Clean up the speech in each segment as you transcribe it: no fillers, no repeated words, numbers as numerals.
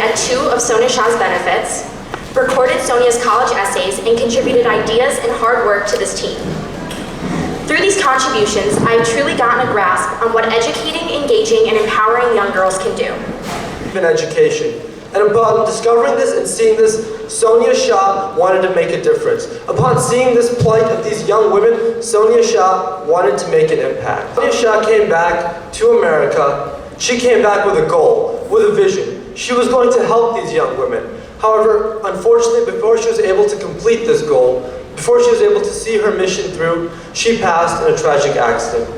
attended 2 of Sonia Shah's benefits, recorded Sonia's college essays, and contributed ideas and hard work to this team. Through these contributions, I have truly gotten a grasp on what educating, engaging, and empowering young girls can do. In education. And upon discovering this and seeing this, Sonia Shah wanted to make a difference. Upon seeing this plight of these young women, Sonia Shah wanted to make an impact. Sonia Shah came back to America. She came back with a goal, with a vision. She was going to help these young women. However, unfortunately, before she was able to complete this goal, before she was able to see her mission through, she passed in a tragic accident.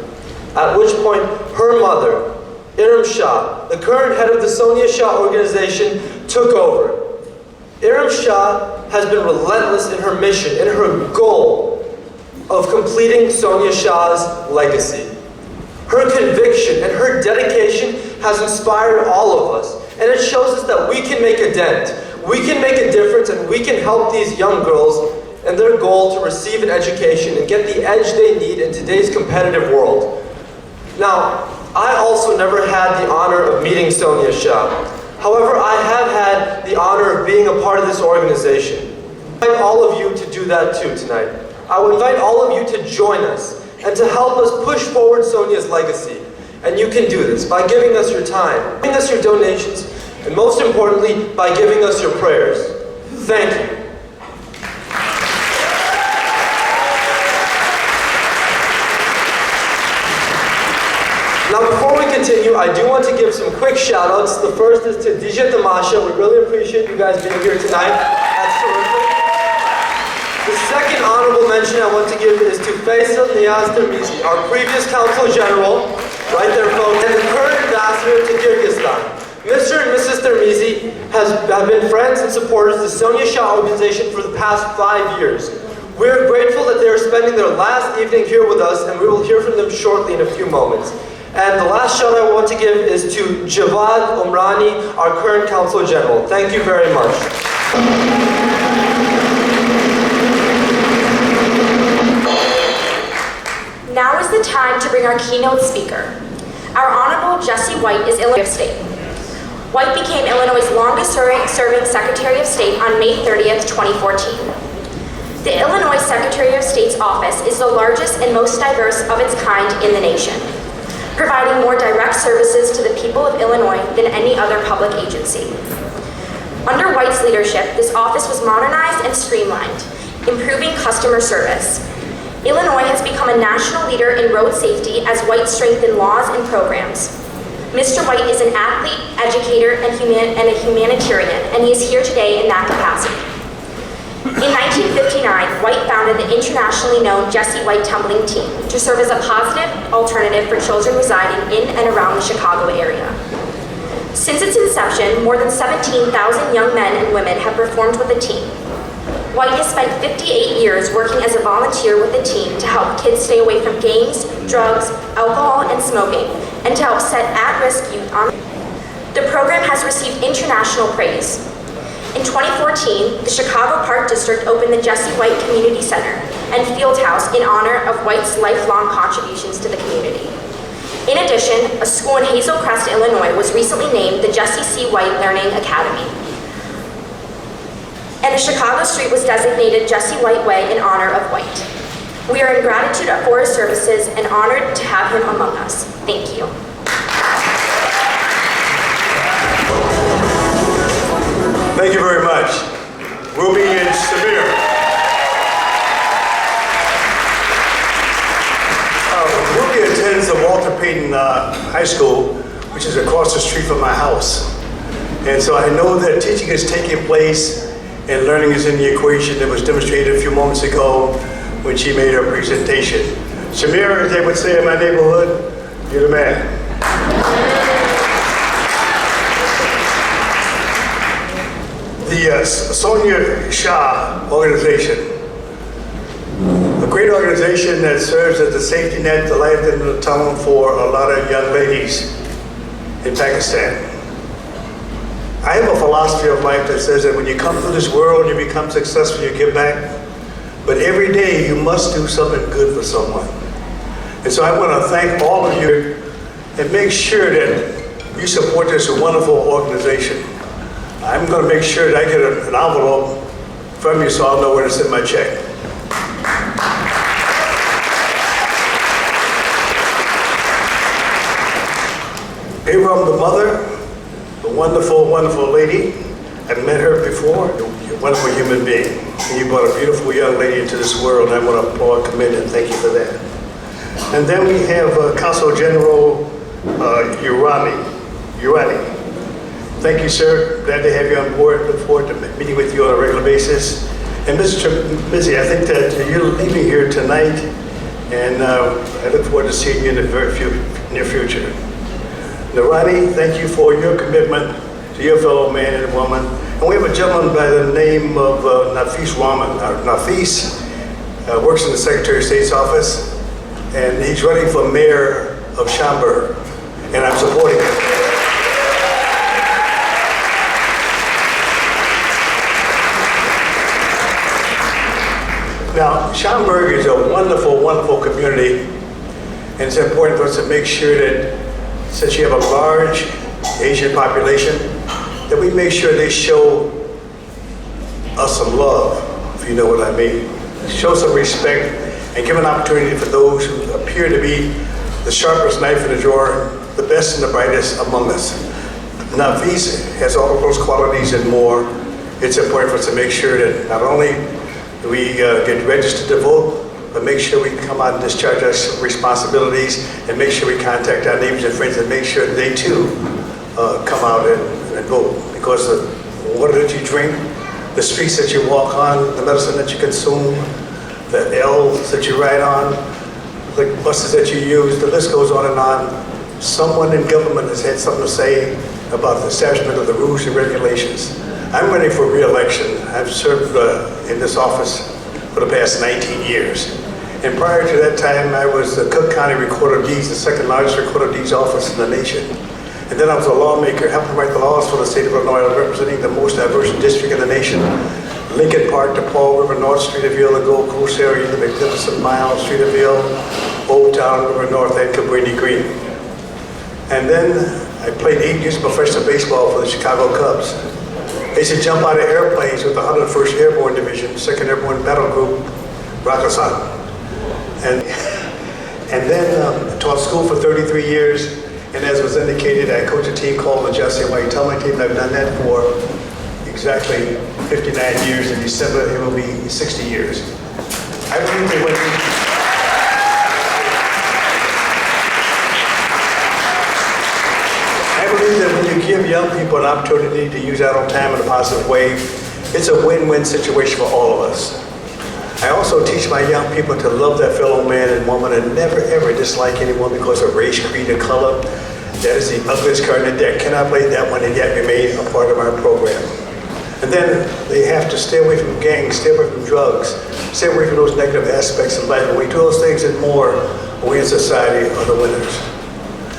At which point, her mother, Iram Shah, the current head of the Sonia Shah organization, took over. Iram Shah has been relentless in her mission, in her goal of completing Sonia Shah's legacy. Her conviction and her dedication has inspired all of us, and it shows us that we can make a dent, we can make a difference, and we can help these young girls in their goal to receive an education and get the edge they need in today's competitive world. Now, I also never had the honor of meeting Sonia Shah. However, I have had the honor of being a part of this organization. I invite all of you to do that too tonight. I would invite all of you to join us and to help us push forward Sonia's legacy. And you can do this by giving us your time, giving us your donations, and most importantly, by giving us your prayers. Thank you. Now, before we continue, I do want to give some quick shout-outs. The first is to DJ Tamasha. We really appreciate you guys being here tonight. That's terrific. The second honorable mention I want to give is to Faisal Niyaz Termizi, our previous Consul General, right there, folks, and the current ambassador to Kyrgyzstan. Mr. and Mrs. Termizi have been friends and supporters of the Sonia Shah organization for the past 5 years. We are grateful that they are spending their last evening here with us, and we will hear from them shortly in a few moments. And the last shout I want to give is to Javad Umrani, our current Consul General. Thank you very much. Now is the time to bring our keynote speaker. Our Honorable Jesse White is Illinois State. White became Illinois' longest-serving Secretary of State on May 30th, 2014. The Illinois Secretary of State's office is the largest and most diverse of its kind in the nation, providing more direct services to the people of Illinois than any other public agency. Under White's leadership, this office was modernized and streamlined, improving customer service. Illinois has become a national leader in road safety as White strengthened laws and programs. Mr. White is an athlete, educator, and a humanitarian, and he is here today in that capacity. In 1959, White founded the internationally known Jesse White Tumbling Team to serve as a positive alternative for children residing in and around the Chicago area. Since its inception, more than 17,000 young men and women have performed with the team. White has spent 58 years working as a volunteer with the team to help kids stay away from gangs, drugs, alcohol, and smoking, and to help set at-risk youth on. The program has received international praise. In 2014, the Chicago Park District opened the Jesse White Community Center and Field House in honor of White's lifelong contributions to the community. In addition, a school in Hazel Crest, Illinois was recently named the Jesse C. White Learning Academy. And a Chicago street was designated Jesse White Way in honor of White. We are in gratitude for his services and honored to have him among us. Thank you. Thank you very much. We'll be in Samir. Ruby attends the Walter Payton High School, which is across the street from my house. And so I know that teaching is taking place and learning is in the equation that was demonstrated a few moments ago when she made her presentation. Samir, as they would say in my neighborhood, you're the man. The Sonia Shah organization, a great organization that serves as the safety net, the light in the tunnel for a lot of young ladies in Pakistan. I have a philosophy of life that says that when you come through this world, you become successful, you give back, but every day you must do something good for someone. And so I want to thank all of you and make sure that you support this wonderful organization. I'm going to make sure that I get an envelope from you so I'll know where to send my check. Here from the mother, the wonderful, wonderful lady. I've met her before. You're a wonderful human being. And you brought a beautiful young lady into this world, and I want to applaud, commend, and thank you for that. And then we have Consul General Urani. Thank you, sir. Glad to have you on board. Look forward to meeting with you on a regular basis. And Mr. Mizzi, I think that you're leaving here tonight, and I look forward to seeing you in the very near future. Narani, thank you for your commitment to your fellow man and woman. And we have a gentleman by the name of Nafis Rahman. Nafis works in the Secretary of State's office, and he's running for mayor of Schaumburg, and I'm supporting him. Now, Schaumburg is a wonderful, wonderful community, and it's important for us to make sure that since you have a large Asian population, that we make sure they show us some love, if you know what I mean. Show some respect and give an opportunity for those who appear to be the sharpest knife in the drawer, the best and the brightest among us. Nafis has all of those qualities and more. It's important for us to make sure that not only do we get registered to vote, but make sure we come out and discharge our responsibilities, and make sure we contact our neighbors and friends and make sure they too come out and vote. Because the water that you drink, the streets that you walk on, the medicine that you consume, the L's that you ride on, the buses that you use, the list goes on and on. Someone in government has had something to say about the establishment of the rules and regulations. I'm running for re-election. I've served in this office for the past 19 years. And prior to that time, I was the Cook County Recorder of Deeds, the second largest Recorder of Deeds office in the nation. And then I was a lawmaker, helping write the laws for the state of Illinois, representing the most diverse district in the nation. Lincoln Park, DePaul River, North Streeterville, the Gold Coast area, the Magnificent Mile, Streeterville, Old Town, River North, and Cabrini Green. And then I played 8 years of professional baseball for the Chicago Cubs. I used to jump out of airplanes with the 101st Airborne Division, 2nd Airborne Battle Group, Rakkasan. And then taught school for 33 years, and as was indicated, I coached a team called the Jesse White Tumbling Team, and I've done that for exactly 59 years. In December, it will be 60 years. I believe that when you give young people an opportunity to use idle time in a positive way, it's a win-win situation for all of us. I also teach my young people to love their fellow man and woman and never ever dislike anyone because of race, creed, and color. That is the ugliest card in the deck. Cannot play that one and yet remain a part of our program. And then they have to stay away from gangs, stay away from drugs, stay away from those negative aspects of life. When we do those things and more, we in society are the winners.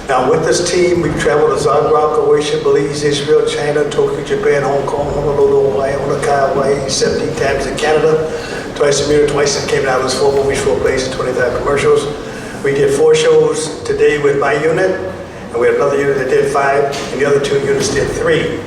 Now with this team, we've traveled to Zagreb, Croatia, Belize, Israel, China, Tokyo, Japan, Hong Kong, Honolulu, Hawaii, Honolulu, Hawaii, 17 times in Canada, twice in Munich, twice in Cape Town, 4 movies, 4 plays, and 25 commercials. We did 4 shows today with my unit, and we have another unit that did 5, and the other 2 units did 3.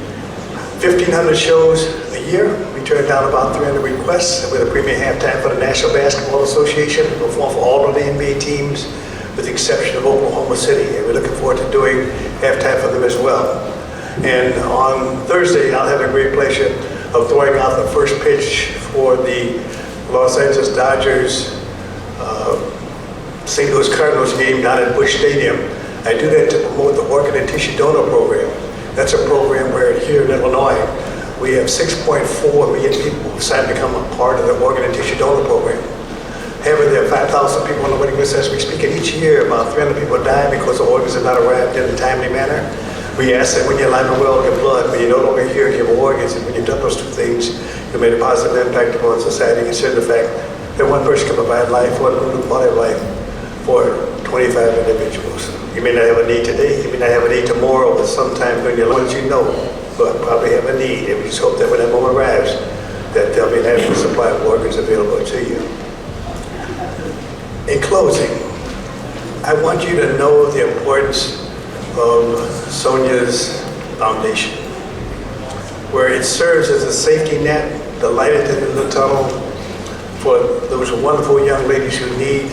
1,500 shows a year. We turned down about 300 requests with a premium halftime for the National Basketball Association. We perform for all of the NBA teams, with the exception of Oklahoma City, and we're looking forward to doing halftime for them as well. And on Thursday, I'll have a great pleasure of throwing out the first pitch for the Los Angeles Dodgers St. Louis Cardinals game down at Busch Stadium. I do that to promote the organ and tissue donor program. That's a program where here in Illinois, we have 6.4 million people who decided to become a part of the organ and tissue donor program. However, there are 5,000 people on the waiting list as we speak, and each year about 300 people die because the organs are not arrived in a timely manner. We ask that when you're alive and well, give blood. When you're no longer here, give organs. And when you've done those 2 things, you made a positive impact upon society. Consider the fact that one person can provide life, one quality of life for 25 individuals. You may not have a need today, you may not have a need tomorrow, but sometime when you're ones you know, but probably have a need. And we just hope that when that moment arrives, that there'll be an adequate supply of organs available to you. In closing, I want you to know the importance of Sonia's foundation. where it serves as a safety net, the light at the end of the tunnel for those wonderful young ladies who need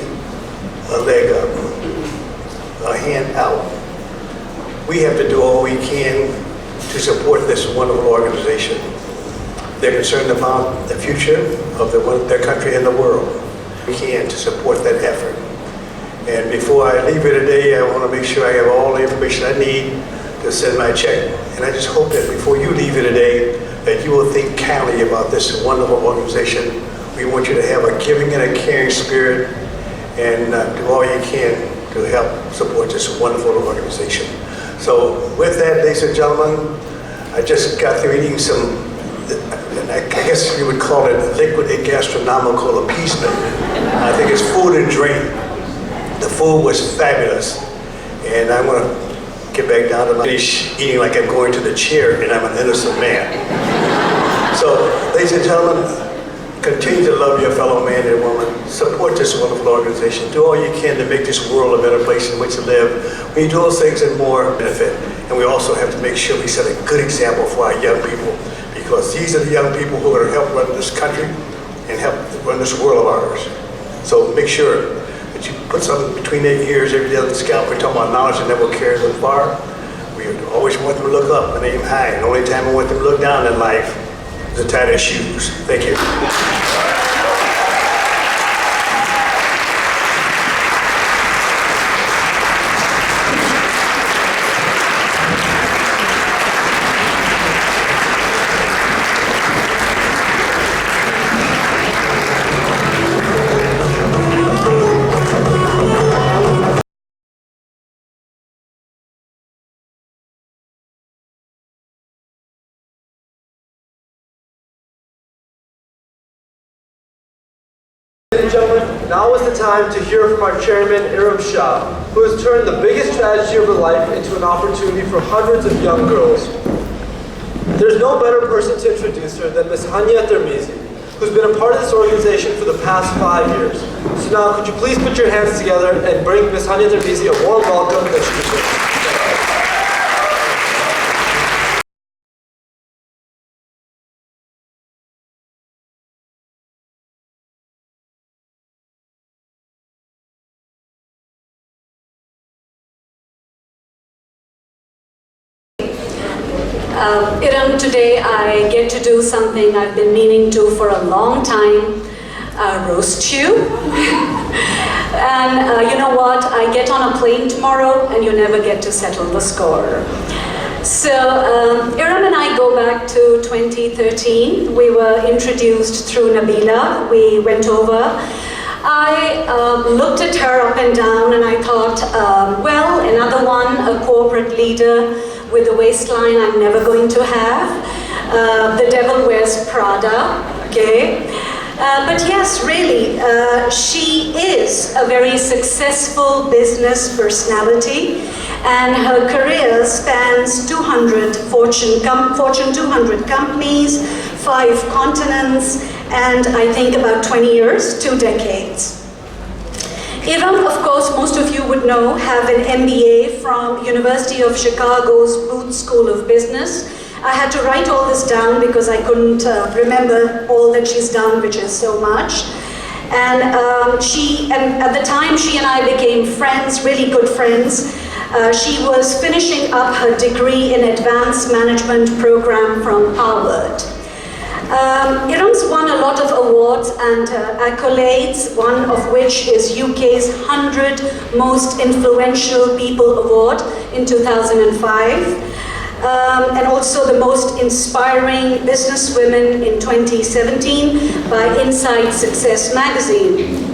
a leg up, a hand out. We have to do all we can to support this wonderful organization. They're concerned about the future of their country and the world. We can to support that effort. And before I leave here today, I want to make sure I have all the information I need to send my check. And I just hope that before you leave here today, that you will think kindly about this wonderful organization. We want you to have a giving and a caring spirit and do all you can to help support this wonderful organization. So with that, ladies and gentlemen, I just got through eating some, I guess you would call it liquid and gastronomical appeasement. I think it's food and drink. The food was fabulous. And I want to get back down to my eating like I'm going to the chair and I'm an innocent man. So, ladies and gentlemen, continue to love your fellow man and woman. Support this wonderful organization. Do all you can to make this world a better place in which to live. We do those things and more benefit. And we also have to make sure we set a good example for our young people, because these are the young people who are going to help run this country and help run this world of ours. So make sure that you put something between their ears every day on the scalp. We're talking about knowledge, and that will carry them far. We always want them to look up and aim high. And the only time I want them to look down in life is to tie their shoes. Thank you. Ladies and gentlemen, now is the time to hear from our chairman, Iram Shah, who has turned the biggest tragedy of her life into an opportunity for hundreds of young girls. There's no better person to introduce her than Ms. Hania Termizi, who's been a part of this organization for the past 5 years. So now, could you please put your hands together and bring Ms. Hania Termizi a warm welcome that she deserves. Iram, today I get to do something I've been meaning to for a long time, roast you. And you know what, I get on a plane tomorrow and you never get to settle the score. So Iram and I go back to 2013. We were introduced through Nabila. We went over. I looked at her up and down and I thought, well, another one, a corporate leader with a waistline I'm never going to have. The devil wears Prada, okay? But yes, really, she is a very successful business personality, and her career spans 200 Fortune 200 companies, 5 continents, and I think about 20 years, 2 decades. Iram, of course, most of you would know, have an MBA from University of Chicago's Booth School of Business. I had to write all this down because I couldn't remember all that she's done, which is so much. And at the time she and I became friends, really good friends. She was finishing up her degree in advanced management program from Harvard. Iram's won a lot of awards and accolades, one of which is UK's 100 Most Influential People Award in 2005, and also the Most Inspiring Businesswomen in 2017 by Inside Success magazine.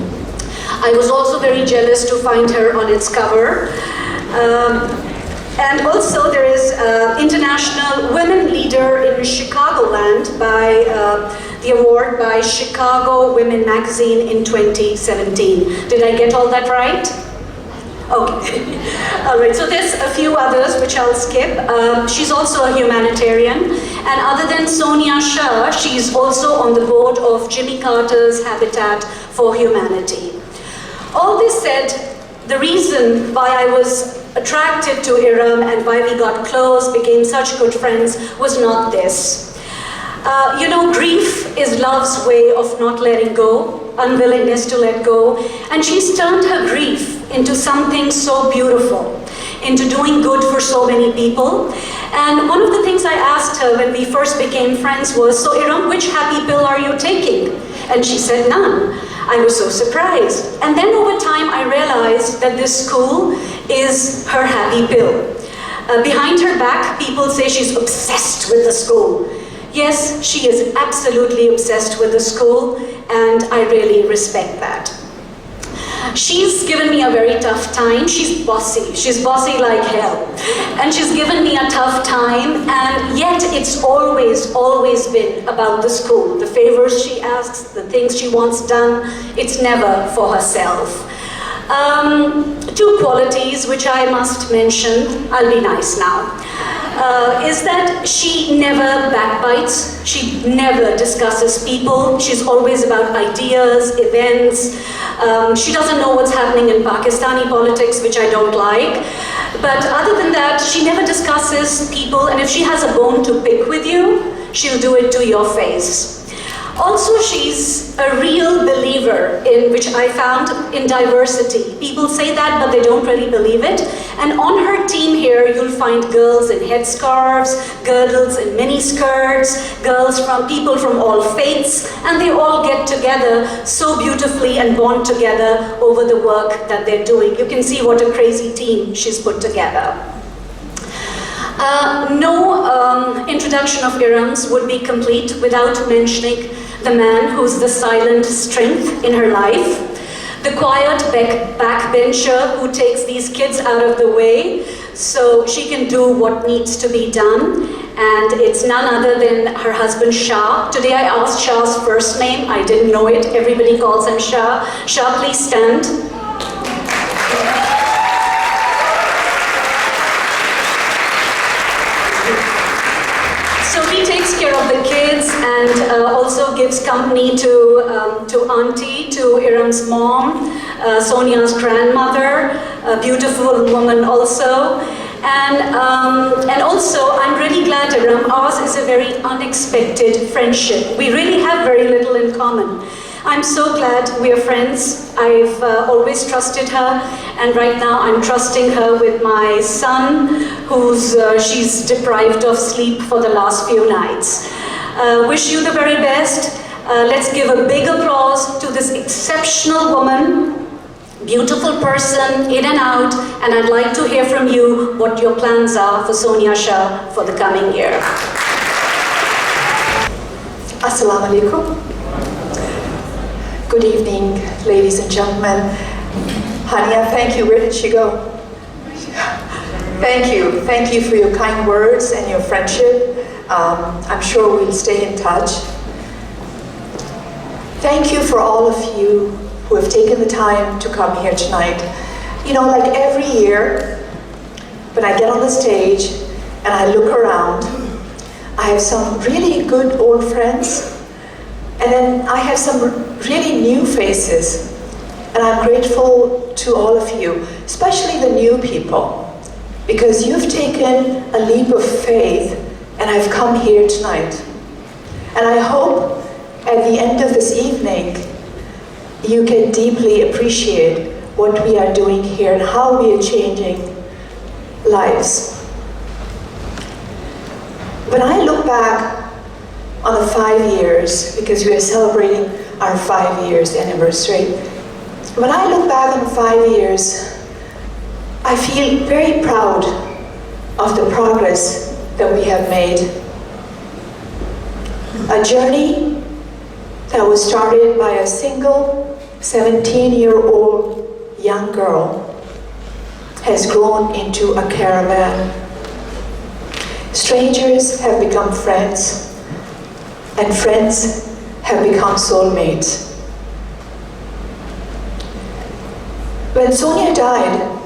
I was also very jealous to find her on its cover. And also there is International Women Leader in Chicagoland by the award by Chicago Women Magazine in 2017. Did I get all that right? Okay. All right, so there's a few others which I'll skip. She's also a humanitarian. And other than Sonia Shah, she's also on the board of Jimmy Carter's Habitat for Humanity. All this said, the reason why I was attracted to Iram and why we got close, became such good friends, was not this. Grief is love's way of not letting go, unwillingness to let go, and she's turned her grief into something so beautiful, into doing good for so many people. And one of the things I asked her when we first became friends was, so Iram, which happy pill are you taking? And she said, none. I was so surprised. And then over time I realized that this school is her happy pill. Behind her back, people say she's obsessed with the school. Yes, she is absolutely obsessed with the school, and I really respect that. She's given me a very tough time. She's bossy like hell. And she's given me a tough time, and yet it's always been about the school. The favors she asks, the things she wants done, it's never for herself. Two qualities which I must mention, I'll be nice now, is that she never backbites, she never discusses people, she's always about ideas, events. She doesn't know what's happening in Pakistani politics, which I don't like. But other than that, she never discusses people, and if she has a bone to pick with you, she'll do it to your face. Also, she's a real believer in, which I found, in diversity. People say that, but they don't really believe it. And on her team here, you'll find girls in headscarves, girls in mini skirts, people from all faiths, and they all get together so beautifully and bond together over the work that they're doing. You can see what a crazy team she's put together. No introduction of Iram's would be complete without mentioning the man who's the silent strength in her life, the quiet backbencher who takes these kids out of the way so she can do what needs to be done, and it's none other than her husband Shah. Today I asked Shah's first name, I didn't know it, everybody calls him Shah. Shah, please stand. So he takes care of the kids and also gives company to Auntie, to Iram's mom, Sonia's grandmother, a beautiful woman also. And also, I'm really glad, Iram, ours is a very unexpected friendship. We really have very little in common. I'm so glad we are friends. I've always trusted her, and right now I'm trusting her with my son, she's deprived of sleep for the last few nights. Wish you the very best. Let's give a big applause to this exceptional woman, beautiful person, in and out, and I'd like to hear from you what your plans are for Sonia Shah for the coming year. Assalamu alaikum. Good evening, ladies and gentlemen. Hania, thank you. Where did she go? Thank you. Thank you for your kind words and your friendship. I'm sure we'll stay in touch. Thank you for all of you who have taken the time to come here tonight. You know, like every year, when I get on the stage and I look around, I have some really good old friends, and then I have some really new faces, and I'm grateful to all of you, especially the new people, because you've taken a leap of faith and I've come here tonight. And I hope at the end of this evening, you can deeply appreciate what we are doing here and how we are changing lives. When I look back on the 5 years, because we are celebrating our 5 years anniversary, when I look back on the 5 years, I feel very proud of the progress that we have made. A journey that was started by a single 17-year-old young girl has grown into a caravan. Strangers have become friends, and friends have become soulmates. When Sonia died,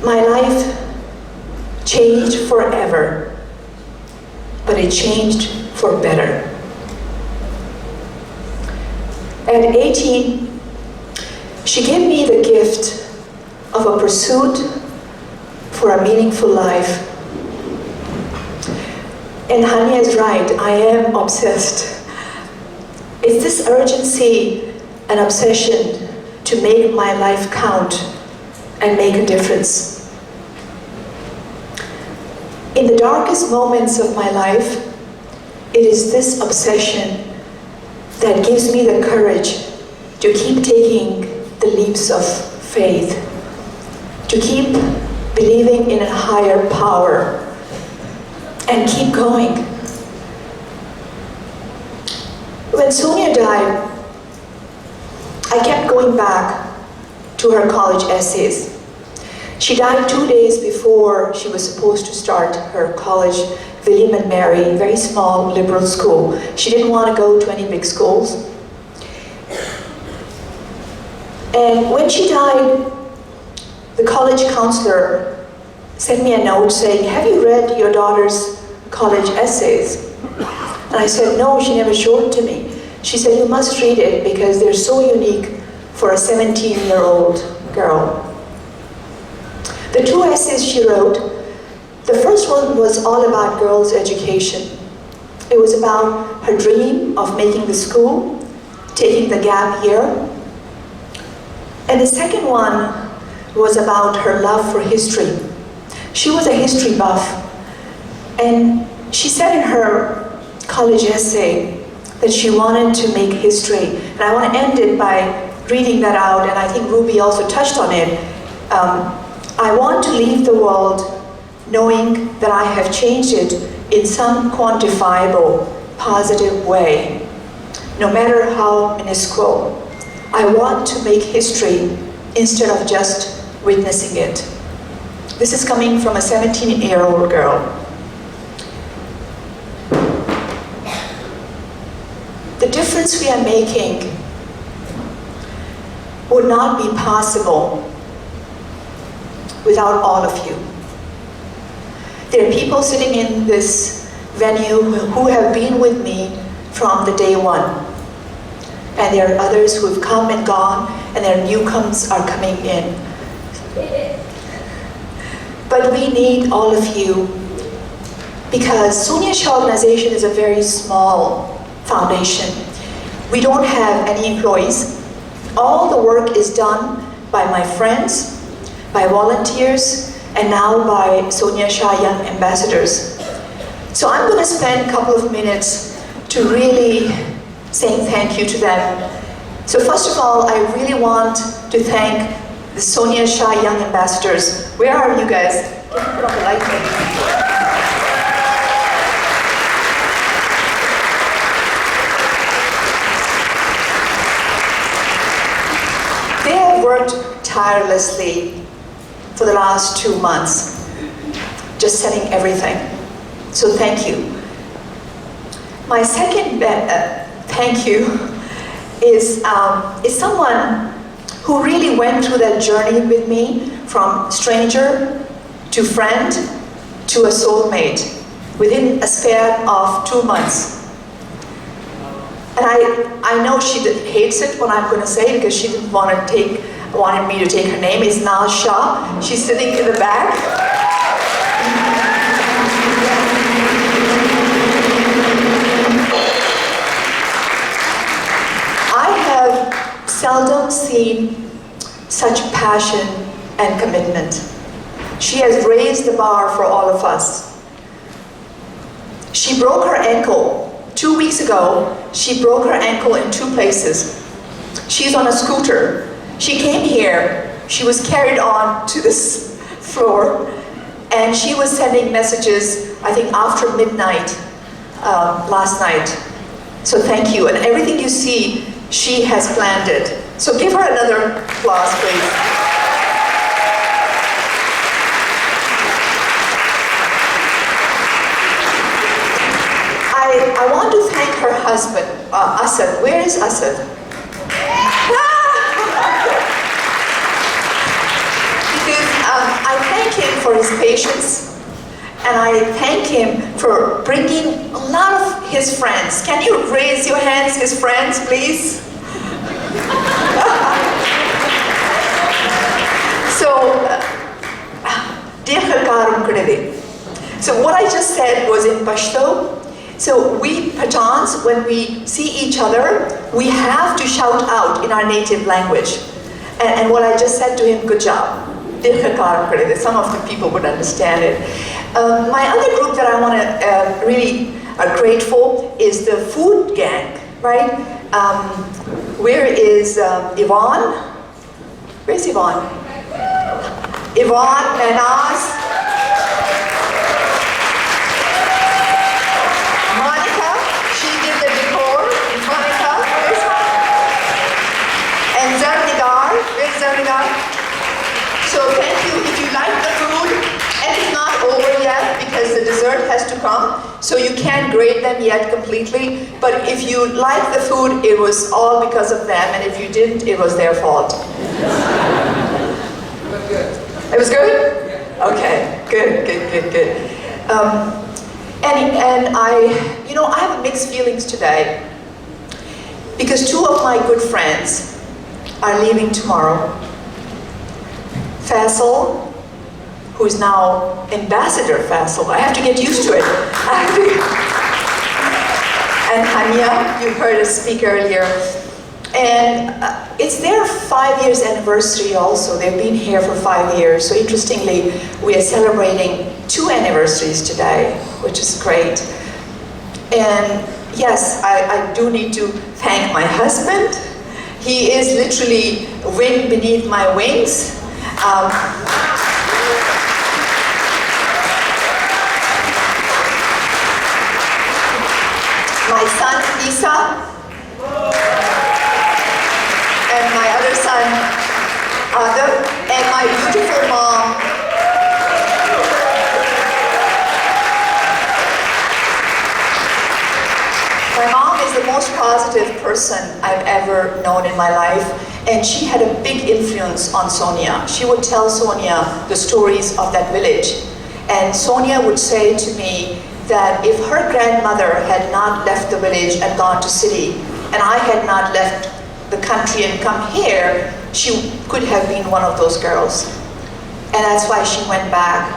my life changed forever, but it changed for better. At 18, she gave me the gift of a pursuit for a meaningful life. And Hania is right, I am obsessed. It's this urgency and obsession to make my life count and make a difference. In the darkest moments of my life, it is this obsession that gives me the courage to keep taking the leaps of faith, to keep believing in a higher power, and keep going. When Sonia died, I kept going back to her college essays. She died 2 days before she was supposed to start her college, William and Mary, very small liberal school. She didn't want to go to any big schools. And when she died, the college counselor sent me a note saying, "Have you read your daughter's college essays?" And I said, "No, she never showed it to me." She said, "You must read it because they're so unique for a 17-year-old girl." The 2 essays she wrote, the first one was all about girls' education. It was about her dream of making the school, taking the gap year. And the second one was about her love for history. She was a history buff, and she said in her college essay that she wanted to make history. And I want to end it by reading that out, and I think Ruby also touched on it. I want to leave the world knowing that I have changed it in some quantifiable, positive way, no matter how minuscule. I want to make history instead of just witnessing it. This is coming from a 17-year-old girl. The difference we are making would not be possible without all of you. There are people sitting in this venue who have been with me from the day one. And there are others who have come and gone, and their newcomers are coming in. But we need all of you because Sonia Shah organization is a very small foundation. We don't have any employees. All the work is done by my friends, by volunteers, and now by Sonia Shah Young Ambassadors. So I'm going to spend a couple of minutes to really saying thank you to them. So first of all, I really want to thank the Sonia Shah Young Ambassadors. Where are you guys? Can you put on the light, maybe? They have worked tirelessly for the last 2 months, just setting everything. So thank you. My second thank you is someone who really went through that journey with me from stranger to friend to a soulmate within a span of 2 months. And I know she hates it when I'm going to say it because she didn't wanted me to take her name. It's Gala Shah. She's sitting in the back. I have seldom seen such passion and commitment. She has raised the bar for all of us. She broke her ankle 2 weeks ago. She broke her ankle in 2 places. She's on a scooter. She came here. She was carried on to this floor, and she was sending messages, I think, after midnight last night. So thank you. And everything you see, she has planned it. So give her another applause, please. I want to thank her husband, Asad. Where is Asad? Because I thank him for his patience, and I thank him for bringing a lot of his friends. Can you raise your hands, his friends, please? So So what I just said was in Pashto. So we Pathans, when we see each other, we have to shout out in our native language. And what I just said to him, good job. Some of the people would understand it. My other group that I want to really are grateful is the food gang, right? Where is Yvonne? Where's Yvonne? Yvonne, Manaz, Monica, she did the decor. Monica, where's and Zarnigar, where's Zarnigar? So thank you. If you like the food, and it's not over yet because the dessert has to come, so you can't grade them yet completely. But if you like the food, it was all because of them, and if you didn't, it was their fault. It was good? Okay, good. And I have mixed feelings today because two of my good friends are leaving tomorrow. Faisal, who is now Ambassador Faisal. I have to get used to it. And Hania, you heard us speak earlier. And it's their 5 years anniversary also. They've been here for 5 years. So interestingly, we are celebrating 2 anniversaries today, which is great. And yes, I do need to thank my husband. He is literally wind beneath my wings. My son, Isa, and my other son, Adam, and my beautiful mom. My mom is the most positive person I've ever known in my life, and she had a big influence on Sonia. She would tell Sonia the stories of that village, and Sonia would say to me that if her grandmother had not left the village and gone to city, and I had not left the country and come here, she could have been one of those girls. And that's why she went back.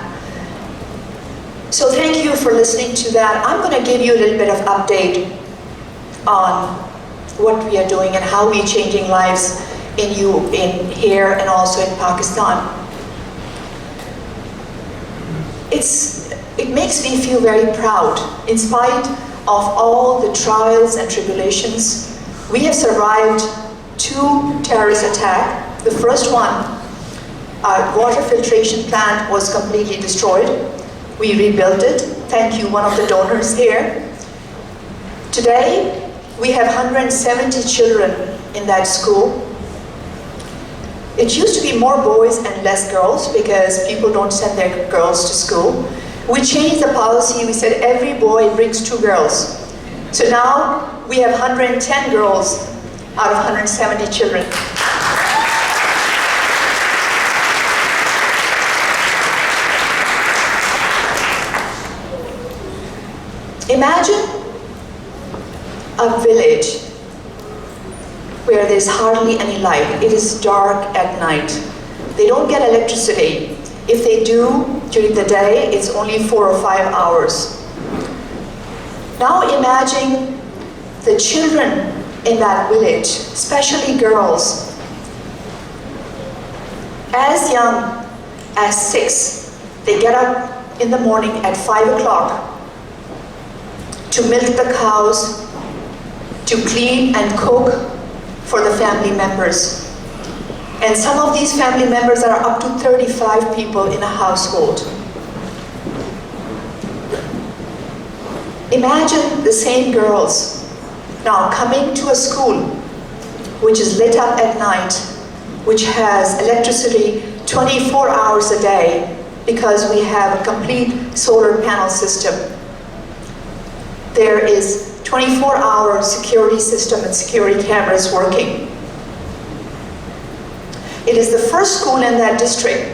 So thank you for listening to that. I'm going to give you a little bit of update on what we are doing and how we're changing lives in here and also in Pakistan. It makes me feel very proud. In spite of all the trials and tribulations, we have survived 2 terrorist attacks. The first one, our water filtration plant was completely destroyed. We rebuilt it. Thank you, one of the donors here. Today, we have 170 children in that school. It used to be more boys and less girls because people don't send their girls to school. We changed the policy. We said every boy brings 2 girls. So now we have 110 girls out of 170 children. Imagine a village where there's hardly any light. It is dark at night. They don't get electricity. If they do, during the day, it's only 4 or 5 hours. Now imagine the children in that village, especially girls, as young as 6, they get up in the morning at 5 o'clock to milk the cows, to clean and cook for the family members. And some of these family members are up to 35 people in a household. Imagine the same girls now coming to a school which is lit up at night, which has electricity 24 hours a day because we have a complete solar panel system. There is 24-hour security system and security cameras working. It is the first school in that district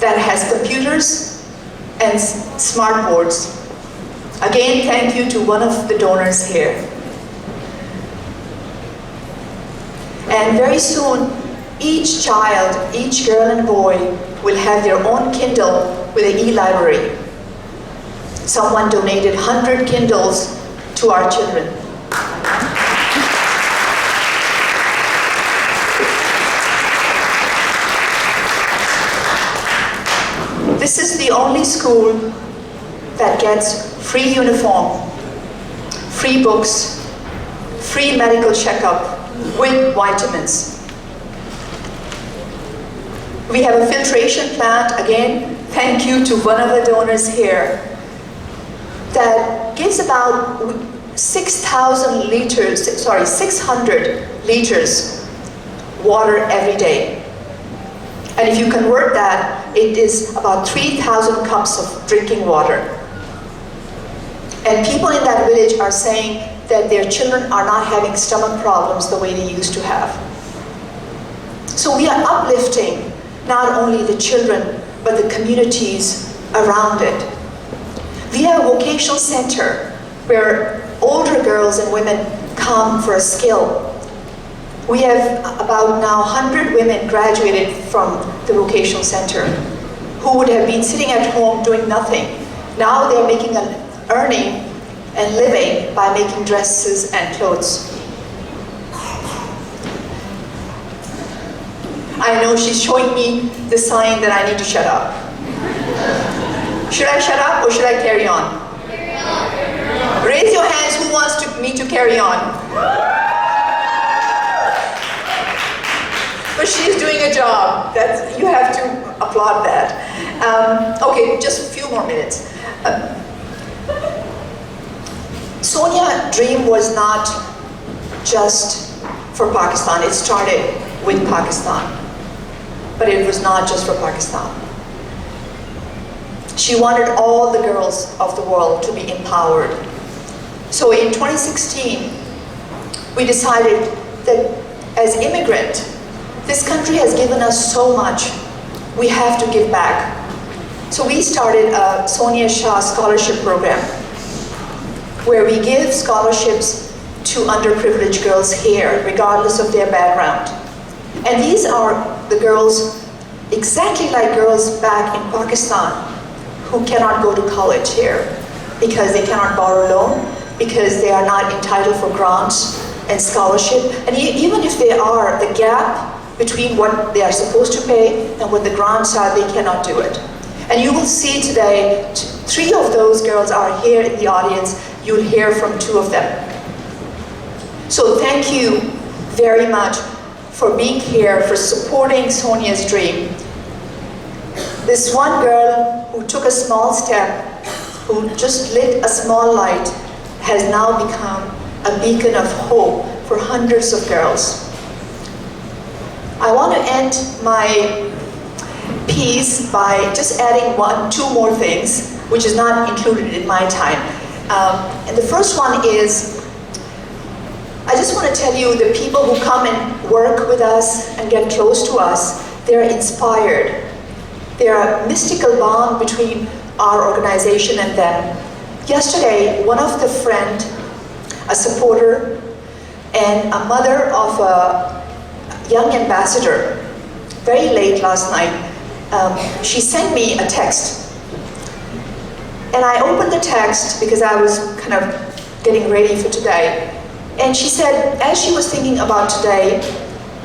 that has computers and smart boards. Again, thank you to one of the donors here. And very soon, each child, each girl and boy will have their own Kindle with an e-library. Someone donated 100 Kindles to our children. This is the only school that gets free uniform, free books, free medical checkup with vitamins. We have a filtration plant, again, thank you to one of the donors here, that gives about 600 liters water every day. And if you convert that, it is about 3,000 cups of drinking water. And people in that village are saying that their children are not having stomach problems the way they used to have. So we are uplifting not only the children, but the communities around it. We have a vocational center where older girls and women come for a skill. We have about now 100 women graduated from the vocational center who would have been sitting at home doing nothing. Now they're making an earning and living by making dresses and clothes. I know she's showing me the sign that I need to shut up. Should I shut up or should I carry on? Carry on. Raise your hands who wants me to carry on. But she's doing a job. You have to applaud that. Okay, just a few more minutes. Sonia's dream was not just for Pakistan. It started with Pakistan. But it was not just for Pakistan. She wanted all the girls of the world to be empowered. So in 2016, we decided that as immigrant, this country has given us so much, we have to give back. So we started a Sonia Shah scholarship program where we give scholarships to underprivileged girls here, regardless of their background. And these are the girls exactly like girls back in Pakistan who cannot go to college here because they cannot borrow a loan, because they are not entitled for grants and scholarship. And even if they are, the gap between what they are supposed to pay and what the grants are, they cannot do it. And you will see today, 3 of those girls are here in the audience. You'll hear from 2 of them. So thank you very much for being here, for supporting Sonia's dream. This one girl who took a small step, who just lit a small light, has now become a beacon of hope for hundreds of girls. I want to end my piece by just adding 2 more things, which is not included in my time. And the first one is, I just want to tell you the people who come and work with us and get close to us, they're inspired. There are a mystical bond between our organization and them. Yesterday, one of the friend, a supporter, and a mother of a young ambassador, very late last night, she sent me a text. And I opened the text because I was kind of getting ready for today. And she said, as she was thinking about today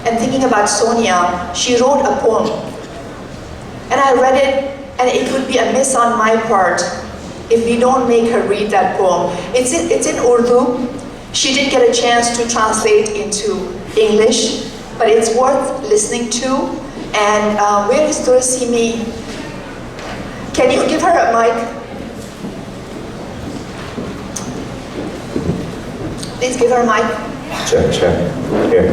and thinking about Sonia, she wrote a poem. And I read it, and it would be a miss on my part if we don't make her read that poem. It's in Urdu. She didn't get a chance to translate into English, but it's worth listening to. And where is Tulasimi? Can you give her a mic? Please give her a mic. Check. Here.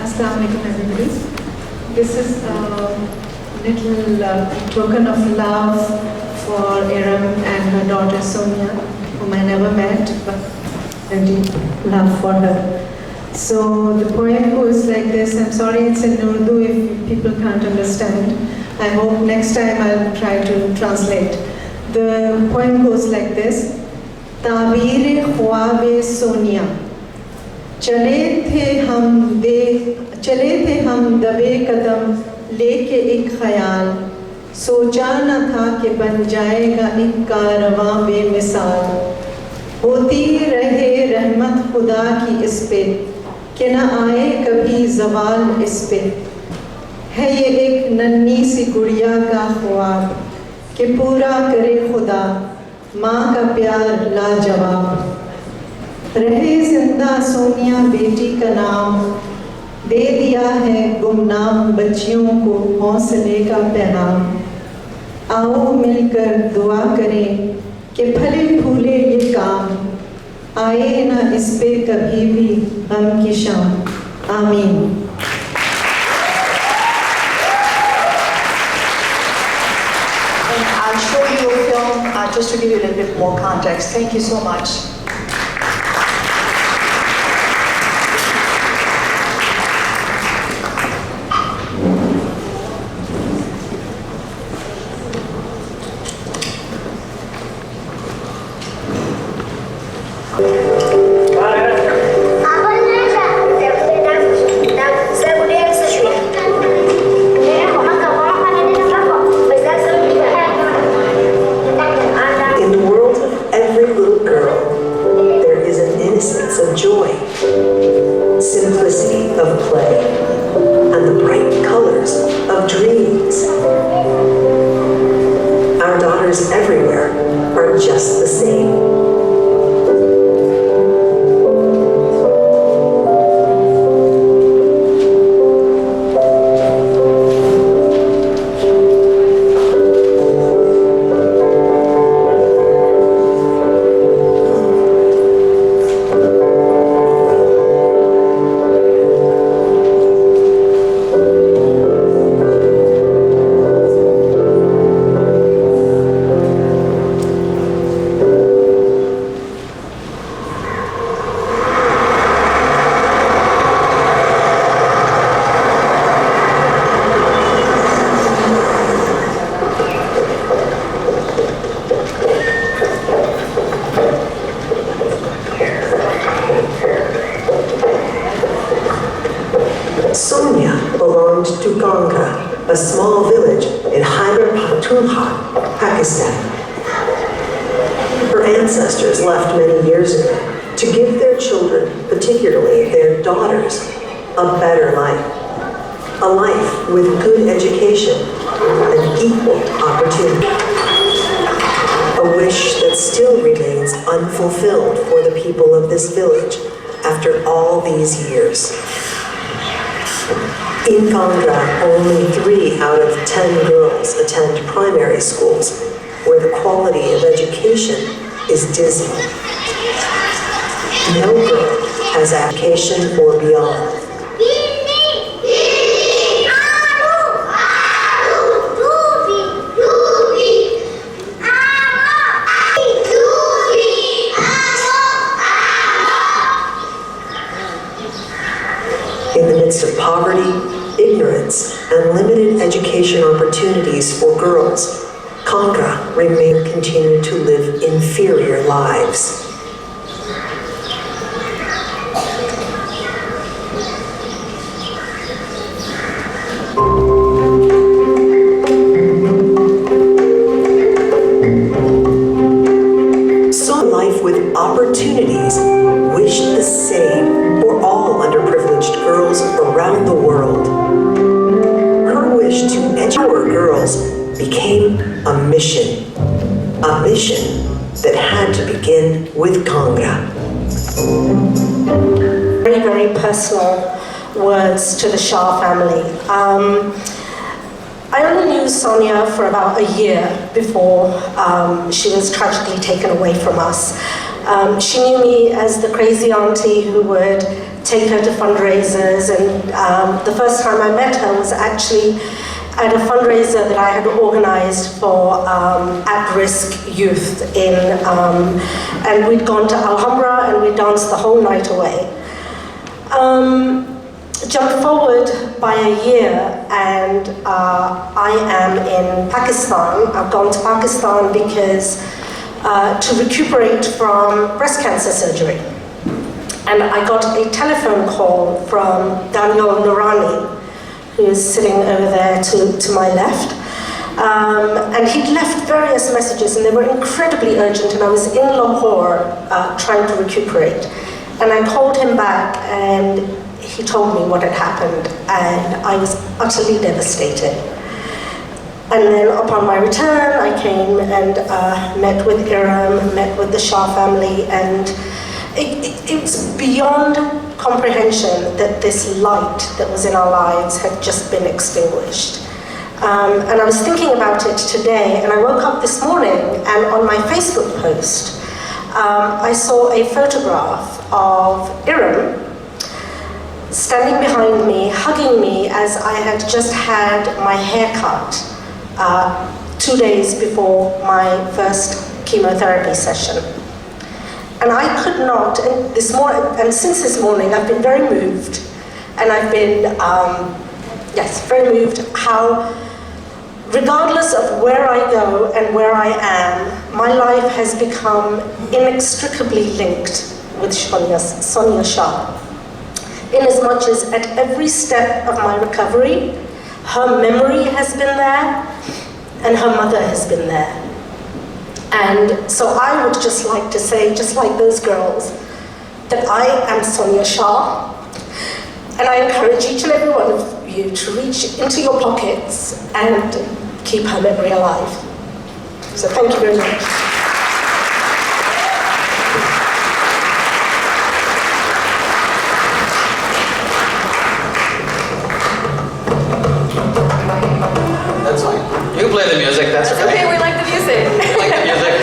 Assalamu alaikum everybody. This is a little token of love for Aram and her daughter Sonia, whom I never met, but plenty love for her. So the poem goes like this. I'm sorry it's in Urdu if people can't understand. I hope next time I'll try to translate. The poem goes like this. Tabir Khwabe Sonia. चले थे हम दबे कदम लेके एक ख्याल, सोचा न था कि बन जाएगा एक कारवां बेमिसाल। होती रहे रहमत खुदा की इस पे, कि न आए कभी ज़वाल इस पे। है ये एक नन्ही सी गुड़िया का ख्वाब, कि पूरा करे खुदा माँ का प्यार लाजवाब। रहे जिंदा सोनिया बेटी का नाम, दे दिया है गुमनाम बच्चियों को हौसले का पैगाम। आओ मिलकर दुआ करें कि फले फूले ये काम, आए ना इस पे कभी भी गम की शाम। आमीन। I'll show you a film just to give you a little bit more context. Thank you so much. Everywhere are just the same. Sonia belonged to Ganga, a small village in Khyber Pakhtunkhwa, Pakistan. Her ancestors left many years ago to give their children, particularly their daughters, a better life. A life with good education and equal opportunity. A wish that still remains unfulfilled for the people of this village after all these years. In Gangra, only 3 out of 10 girls attend primary schools, where the quality of education is dismal. No girl has education or beyond. In the midst of poverty, ignorance, and limited education opportunities for girls, Kangra continue to live inferior lives. So life with opportunities wished the same for all underprivileged girls around the world. Her wish to educate our girls became a mission that had to begin with Kangra. Very, very personal words to the Shah family. I only knew Sonia for about a year before she was tragically taken away from us. She knew me as the crazy auntie who would take her to fundraisers, and the first time I met her was actually at a fundraiser that I had organized for at-risk youth and we'd gone to Alhambra and we danced the whole night away. Jump forward by a year and I am in Pakistan. I've gone to Pakistan because to recuperate from breast cancer surgery. and I got a telephone call from Daniel Nourani, who is sitting over there to my left. And he'd left various messages, and they were incredibly urgent, and I was in Lahore trying to recuperate. And I called him back, and he told me what had happened, and I was utterly devastated. And then upon my return, I came and met with Iram, met with the Shah family, and it's beyond comprehension that this light that was in our lives had just been extinguished. And I was thinking about it today, and I woke up this morning, and on my Facebook post, I saw a photograph of Iram standing behind me, hugging me as I had just had my hair cut 2 days before my first chemotherapy session. And I could not, and since this morning, I've been very moved, and I've been, very moved how, regardless of where I go and where I am, my life has become inextricably linked with Sonia Shah. In as much as at every step of my recovery, her memory has been there, and her mother has been there. And so I would just like to say, just like those girls, that I am Sonia Shah, and I encourage each and every one of you to reach into your pockets and keep her memory alive. So thank you very much. That's fine. You can play the music, that's okay. Okay, we like the music. We like the music.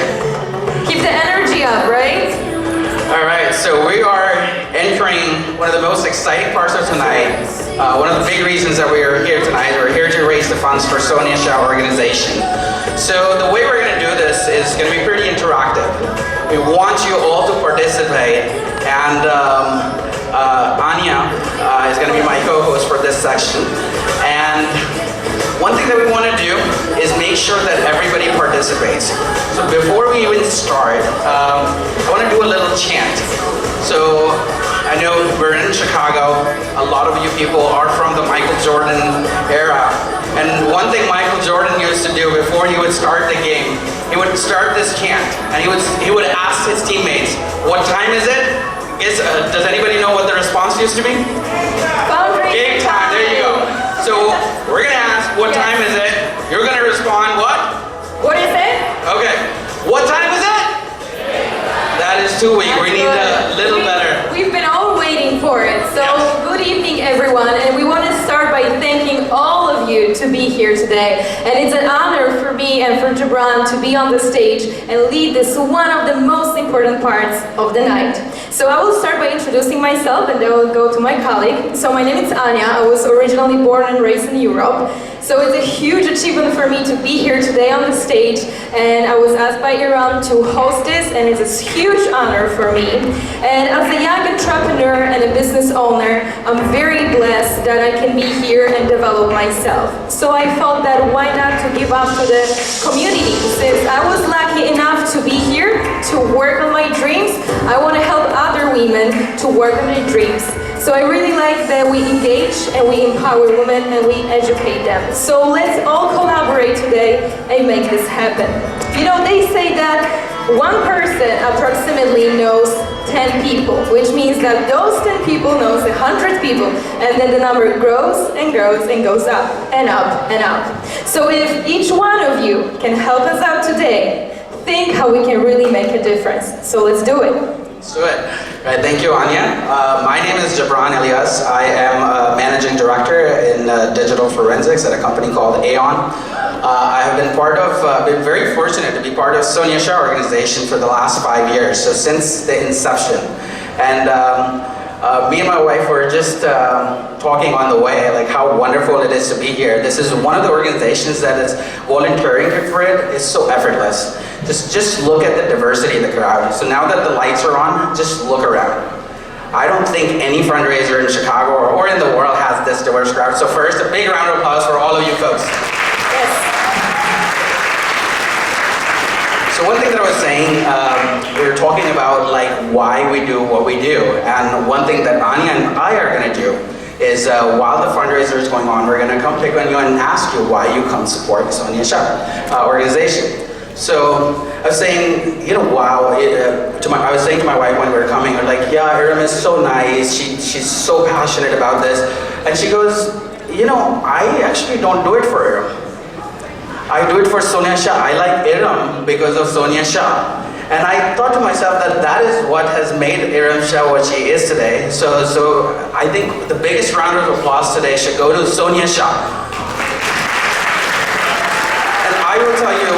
Keep the energy up, right? All right, so we are entering one of the most exciting parts of tonight. One of the big reasons that we are here tonight, we're here to raise the funds for Sonia Shah organization. So the way we're going to do this is going to be pretty interactive. We want you all to participate, and Anya is going to be my co-host for this section. And one thing that we want to do is make sure that everybody participates. So before we even start, I want to do a little chant. So I know we're in Chicago. A lot of you people are from the Michael Jordan era. And one thing Michael Jordan used to do before he would start the game, he would start this chant, and he would ask his teammates, "What time is it?" Does anybody know what the response used to be? Game time. There you go. So we're gonna ask, "What time is it?" You're gonna respond, "What?" What is it? Okay. What time is it? That is too weak. We need a little better. We've been all waiting for it. So good evening, everyone. And we want to start by thanking all of you to be here today. And it's an honor for me and for Gibran to be on the stage and lead this one of the most important parts of the night. So I will start by introducing myself, and then I'll go to my colleague. So my name is Anya. I was originally born and raised in Europe. So it's a huge achievement for me to be here today on the stage, and I was asked by Iram to host this, and it's a huge honor for me. And as a young entrepreneur and a business owner, I'm very blessed that I can be here and develop myself. So I felt that why not to give up to the community? Since I was lucky enough to be here to work on my dreams, I want to help other women to work on their dreams. So I really like that we engage and we empower women and we educate them. So let's all collaborate today and make this happen. You know, they say that one person approximately knows 10 people, which means that those 10 people knows 100 people, and then the number grows and grows and goes up and up and up. So if each one of you can help us out today, think how we can really make a difference. So let's do it. Let's do it. All right, thank you, Anya. My name is Gibran Elias. I am a managing director in digital forensics at a company called Aon. I have been very fortunate to be part of Sonia Shah organization for the last 5 years, so since the inception. And me and my wife were just talking on the way, like how wonderful it is to be here. This is one of the organizations that is volunteering for it is so effortless. Just look at the diversity of the crowd. So now that the lights are on, just look around. I don't think any fundraiser in Chicago or in the world has this diverse crowd. So first, a big round of applause for all of you folks. Yes. So one thing that I was saying, we were talking about like why we do what we we do. And one thing that Anya and I are going to do is while the fundraiser is going on, we're going to come pick on you and ask you why you come support the Sonia Shah organization. So I was saying, wow, I was saying to my wife when we were coming, we're like, yeah, Iram is so nice, she's so passionate about this. And she goes, I actually don't do it for Iram. I do it for Sonia Shah. I like Iram because of Sonia Shah. And I thought to myself that is what has made Iram Shah what she is today. So I think the biggest round of applause today should go to Sonia Shah. And I will tell you,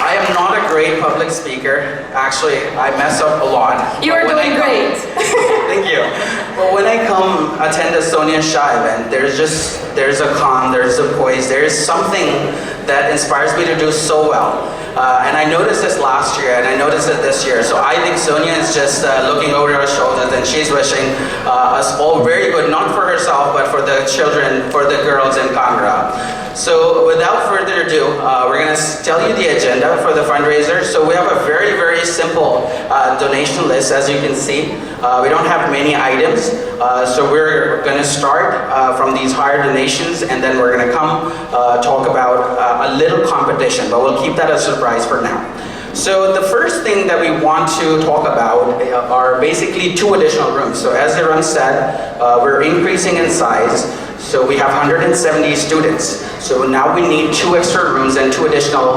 I am not a great public speaker. Actually, I mess up a lot. You are doing great. Thank you. But when I come attend a Sonia Shah event, there's a calm, there's a poise, there's something that inspires me to do so well. And I noticed this last year, and I noticed it this year. So I think Sonia is just looking over her shoulders, and she's wishing us all very good, not for herself, but for the children, for the girls in Kangra. So without further ado, we're going to tell you the agenda for the fundraiser. So we have a very, very simple donation list, as you can see. We don't have many items, so we're going to start from these higher donations, and then we're going to come talk about a little competition, but we'll keep that a surprise for now. So the first thing that we want to talk about are basically 2 additional rooms. So as Iram said, we're increasing in size. So we have 170 students. So now we need 2 extra rooms and 2 additional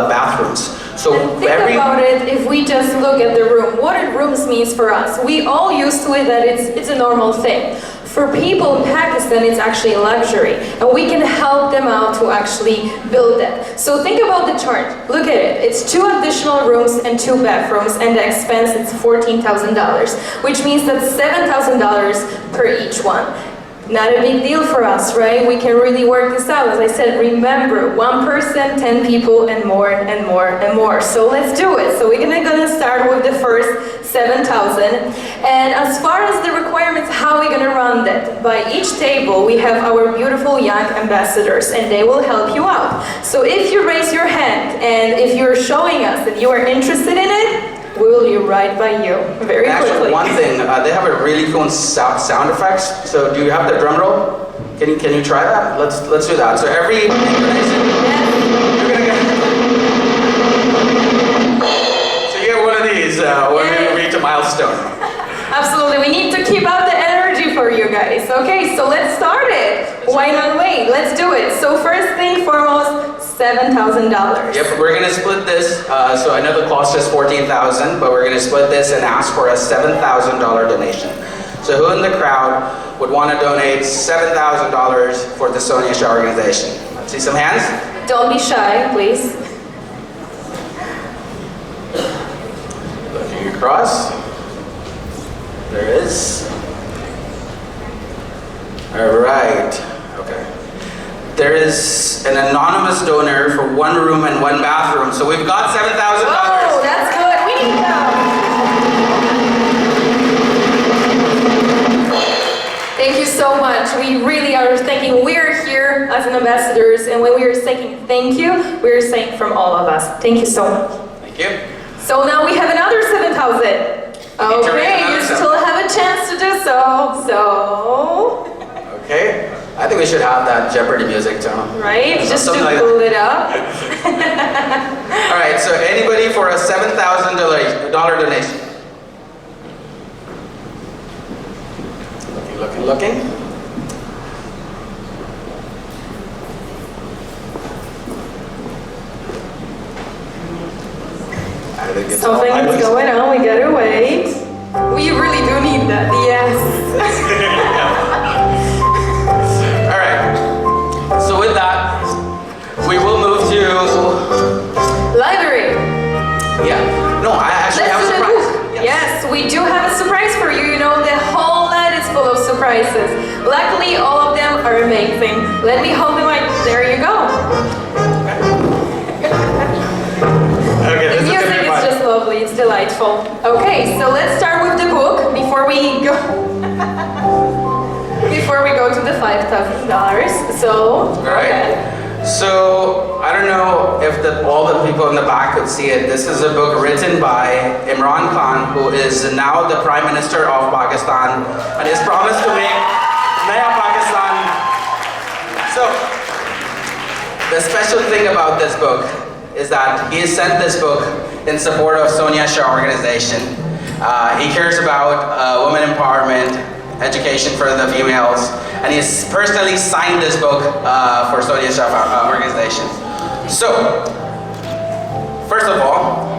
bathrooms. So think about it, if we just look at the room, what rooms means for us. We all used to it that it's a normal thing. For people in Pakistan, it's actually a luxury, and we can help them out to actually build that. So think about the chart. Look at it. It's 2 additional rooms and 2 bathrooms, and the expense is $14,000, which means that's $7,000 per each one. Not a big deal for us, right? We can really work this out. As I said, remember, 1 person, 10 people, and more and more and more. So let's do it. So we're gonna start with the first 7,000. And as far as the requirements, how are we gonna run that? By each table, we have our beautiful young ambassadors, and they will help you out. So if you raise your hand, and if you're showing us that you are interested in it, we will be right by you very quickly. Actually, one thing, they have a really cool sound effects. So do you have the drum roll? Can you try that? Let's do that. So every donation, you're gonna get. So you get one of these when we reach a milestone. Absolutely, we need to keep up the energy for you guys. Okay, so let's start it. Why not wait? Let's do it. So first thing foremost, $7,000. Yep, we're gonna split this. So I know the cost is $14,000, but we're gonna split this and ask for a $7,000 donation. So who in the crowd would want to donate $7,000 for the Sonia Shah organization? See some hands? Don't be shy, please. Looking across. There it is. All right. Okay. There is an anonymous donor for 1 room and 1 bathroom. So we've got $7,000. Oh, that's good. We need them. Thank you so much. We really are thanking. We're here as an ambassadors, and when we are saying thank you, we're saying from all of us. Thank you so much. Thank you. So now we have another 7,000. Okay, you still have a chance to do so. Okay. I think we should have that Jeopardy music too. Right? Just to like pull it up. All right, so anybody for a $7,000 donation? Looking. Something's going on, we gotta wait. We really do need that, yes. All right, so with that, we will move to... Library. Yeah, no, I actually have a surprise. Yes, we do have a surprise for you. You know, the whole night is full of surprises. Luckily, all of them are amazing. Let me hold the mic. There you go. Okay, the music is just lovely. It's delightful. Okay, so let's start with the book before we go. Before we go to the $5,000. So. All right. Okay. So I don't know if all the people in the back could see it. This is a book written by Imran Khan, who is now the Prime Minister of Pakistan, and he has promised to make Naya Pakistan. So, the special thing about this book is that he has sent this book in support of Sonia Shah organization. He cares about women empowerment, education for the females, and he has personally signed this book for Sonia Shah organization. So, first of all,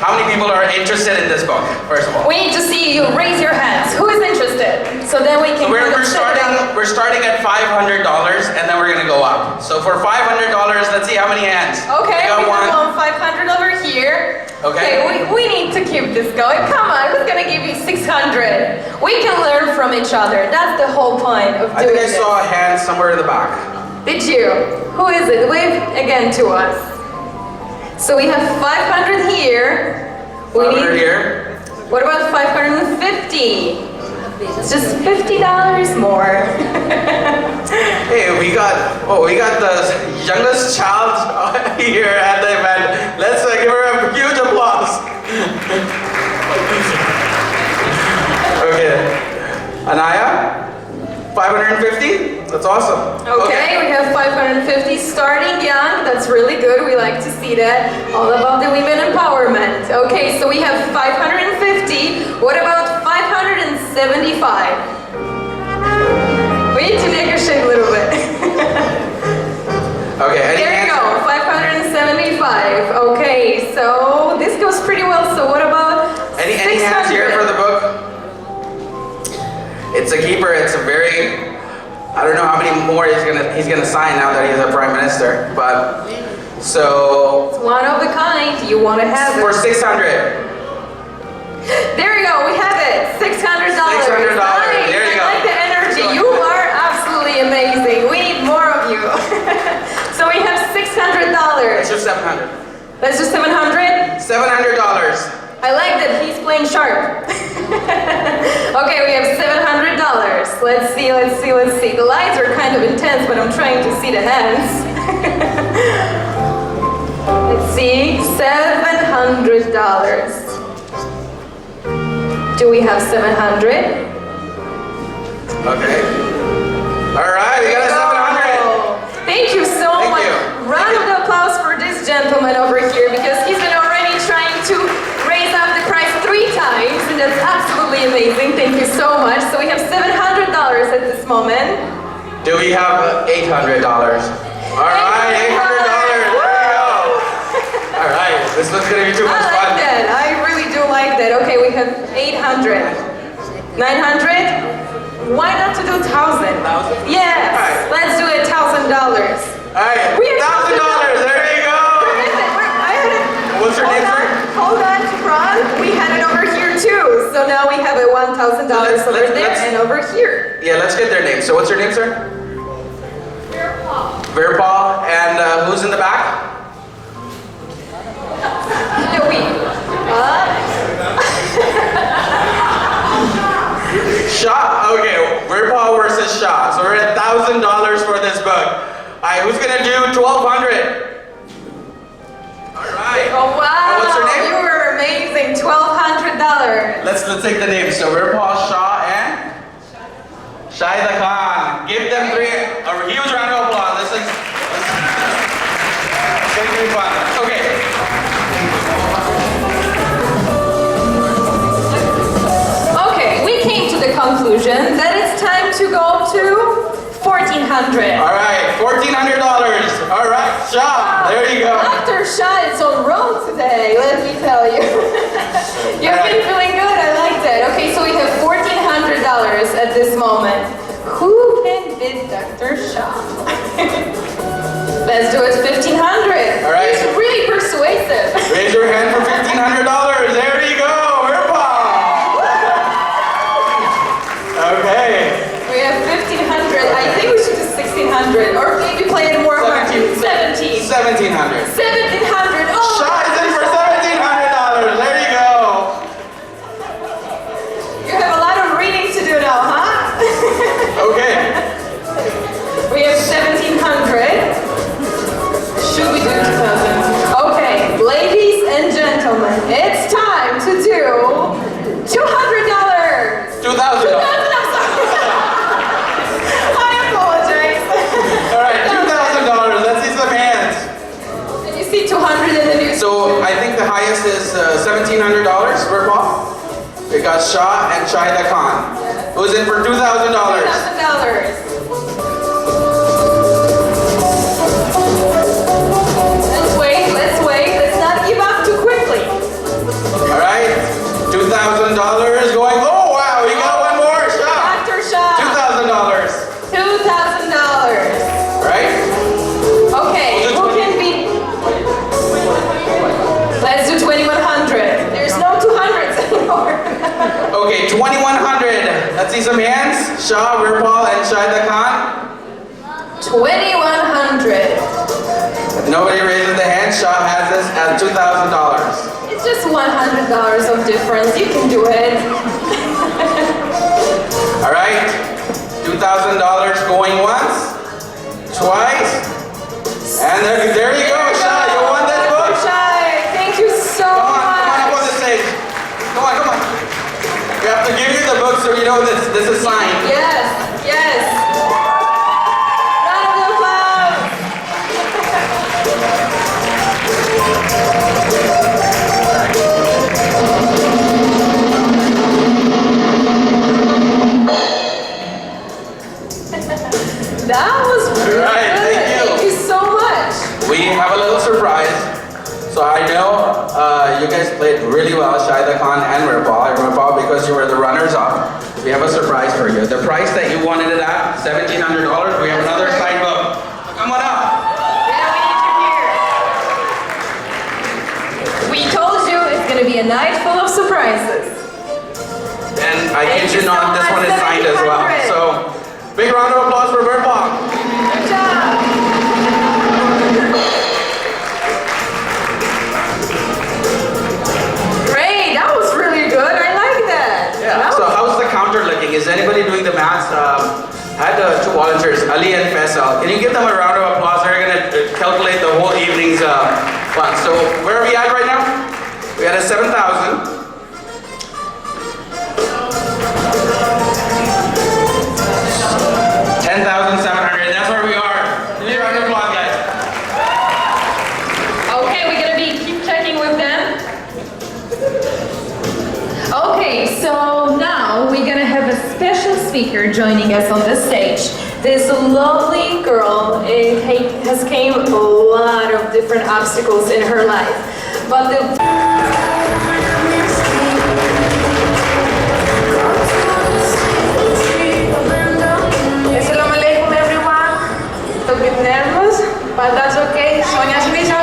how many people are interested in this book, first of all? We need to see you raise your hands. Who is interested? So then we can We're starting at $500 and then we're gonna go up. So for $500, let's see how many hands. Okay, we got one 500 over here. Okay. we need to keep this going. Come on, who's gonna give you 600? We can learn from each other. That's the whole point of doing I think I this. saw a hand somewhere in the back. Did you? Who is it? Wave again to us. So we have 500 here. 500 here. What about 550? It's just $50 more. Hey, we got the youngest child here at the event. Let's give her a huge applause. Okay, Anaya, 550. That's awesome. Okay, we have 550 starting young. That's really good. We like to see that. All about the women empowerment. Okay, so we have 550. What about 575? We need to negotiate a little bit. Okay, there you go, 575. Okay, so this goes pretty well. So what about any hands here for the book? It's a keeper. It's a very, I don't know how many more he's gonna sign now that he's a prime minister, but so it's one of a kind. You want to have for it. 600. There you go. We have it. $600. $600. Nice. There you go. I like the energy. You are absolutely amazing. We need more of you. So we have $600. Let's do 700. Let's do 700. $700. I like that he's playing sharp. Okay, we have $700. Let's see, let's see, let's see. The lights are kind of intense, but I'm trying to see the hands. Let's see, $700. Do we have 700? Okay. All right, we got a 700. Thank you so much. Round of applause for this gentleman over here because he's been already trying to raise up the price 3 times, and that's absolutely amazing. Thank you so much. So we have $700 at this moment. Do we have $800? All right, $800. There you go. All right, this one's gonna be too much fun. I like that. I really do like that. Okay, we have 800. 900? Why not to do 1,000? Yes. Right. Let's do $1,000. All right, $1,000. There you go. What's your name, sir? Hold on, Ron. We had it over here too. So now we have a $1,000 over there and over here. Yeah, let's get their names. So what's your name, sir? Virpal. And who's in the back? No, Shah? Okay, Virpal versus Shah. So we're at $1,000 for this book. All right, who's gonna do 1,200? Alright. Oh wow! And what's your name? You were amazing. $1,200. Let's take the names. So Virpal, Shah, and Shahida Khan. Give them a huge round of applause. This is gonna be fun. Okay. Okay, we came to the conclusion that it's time to go to $1,400. All right, $1,400. All right, Shah. There you go. Dr. Shah is on roll today, let me tell you. You've been feeling good, I like that. Okay, so we have $1,400 at this moment. Who can bid Dr. Shah? Let's do it $1,500. All right. He's really persuasive. Raise your hand for $1,500. There you go, Virpal. Okay. We have $1,500. I think we should do $1,600 or maybe play it more. 17. $1,700. $1,700. Oh, Shah is in for $1,700. There you go. You have a lot of reading to do now, huh? Okay. We have 1,700. Should we do 2,000? Okay, ladies and gentlemen, it's time. highest is $1,700, Virpal. We got Shah and Shahida Khan. Who's in for $2,000? $2,000. Let's wait. Let's not give up too quickly. All right, $2,000 going. Oh wow, we got one more, Shah. Dr. Shah. $2,000. $2,000. Right? Okay, who can beat? Let's do 2,100. There's no 200s anymore. Okay, 2,100. Let's see some hands. Shah, Virpal, and Shahida Khan. 2,100. Nobody raises the hand. Shah has this at $2,000. It's just $100 of difference. You can do it. All right, $2,000 going once, twice, and there you go, Shah. You won that book. Shai, thank you so Come on much. up on the stage. Come on. We have to give you the book so you know this is signed. Yes. Round of applause. That was really All right, good. Thank you so much. We have a little surprise. So I know you guys played really well, Shahida Khan and Virpal, because you were the runners-up. We have a surprise for you. The price that you wanted it at, $1,700. We have another signed book. Come on up. Yeah, we need you here. We told you it's going to be a night full of surprises. And I Thank kid you you so not, this much, one is signed as well. 1,700. So big round of applause for Virpal. Good job. Great, that was really good. I like that. Yeah. So how's the counter looking? Is anybody doing the math? I had two volunteers, Ali and Faisal. Can you give them a round of applause? They're going to calculate the whole evening's fun. So where are we at right now? We had a 7,000. 10,700. That's where we are. Give me a round of applause, guys. Okay, we're gonna keep checking with them. Okay, so now we're gonna have a special speaker joining us on the stage. This lovely girl has came a lot of different obstacles in her life, but the but that's okay. Sonia's mission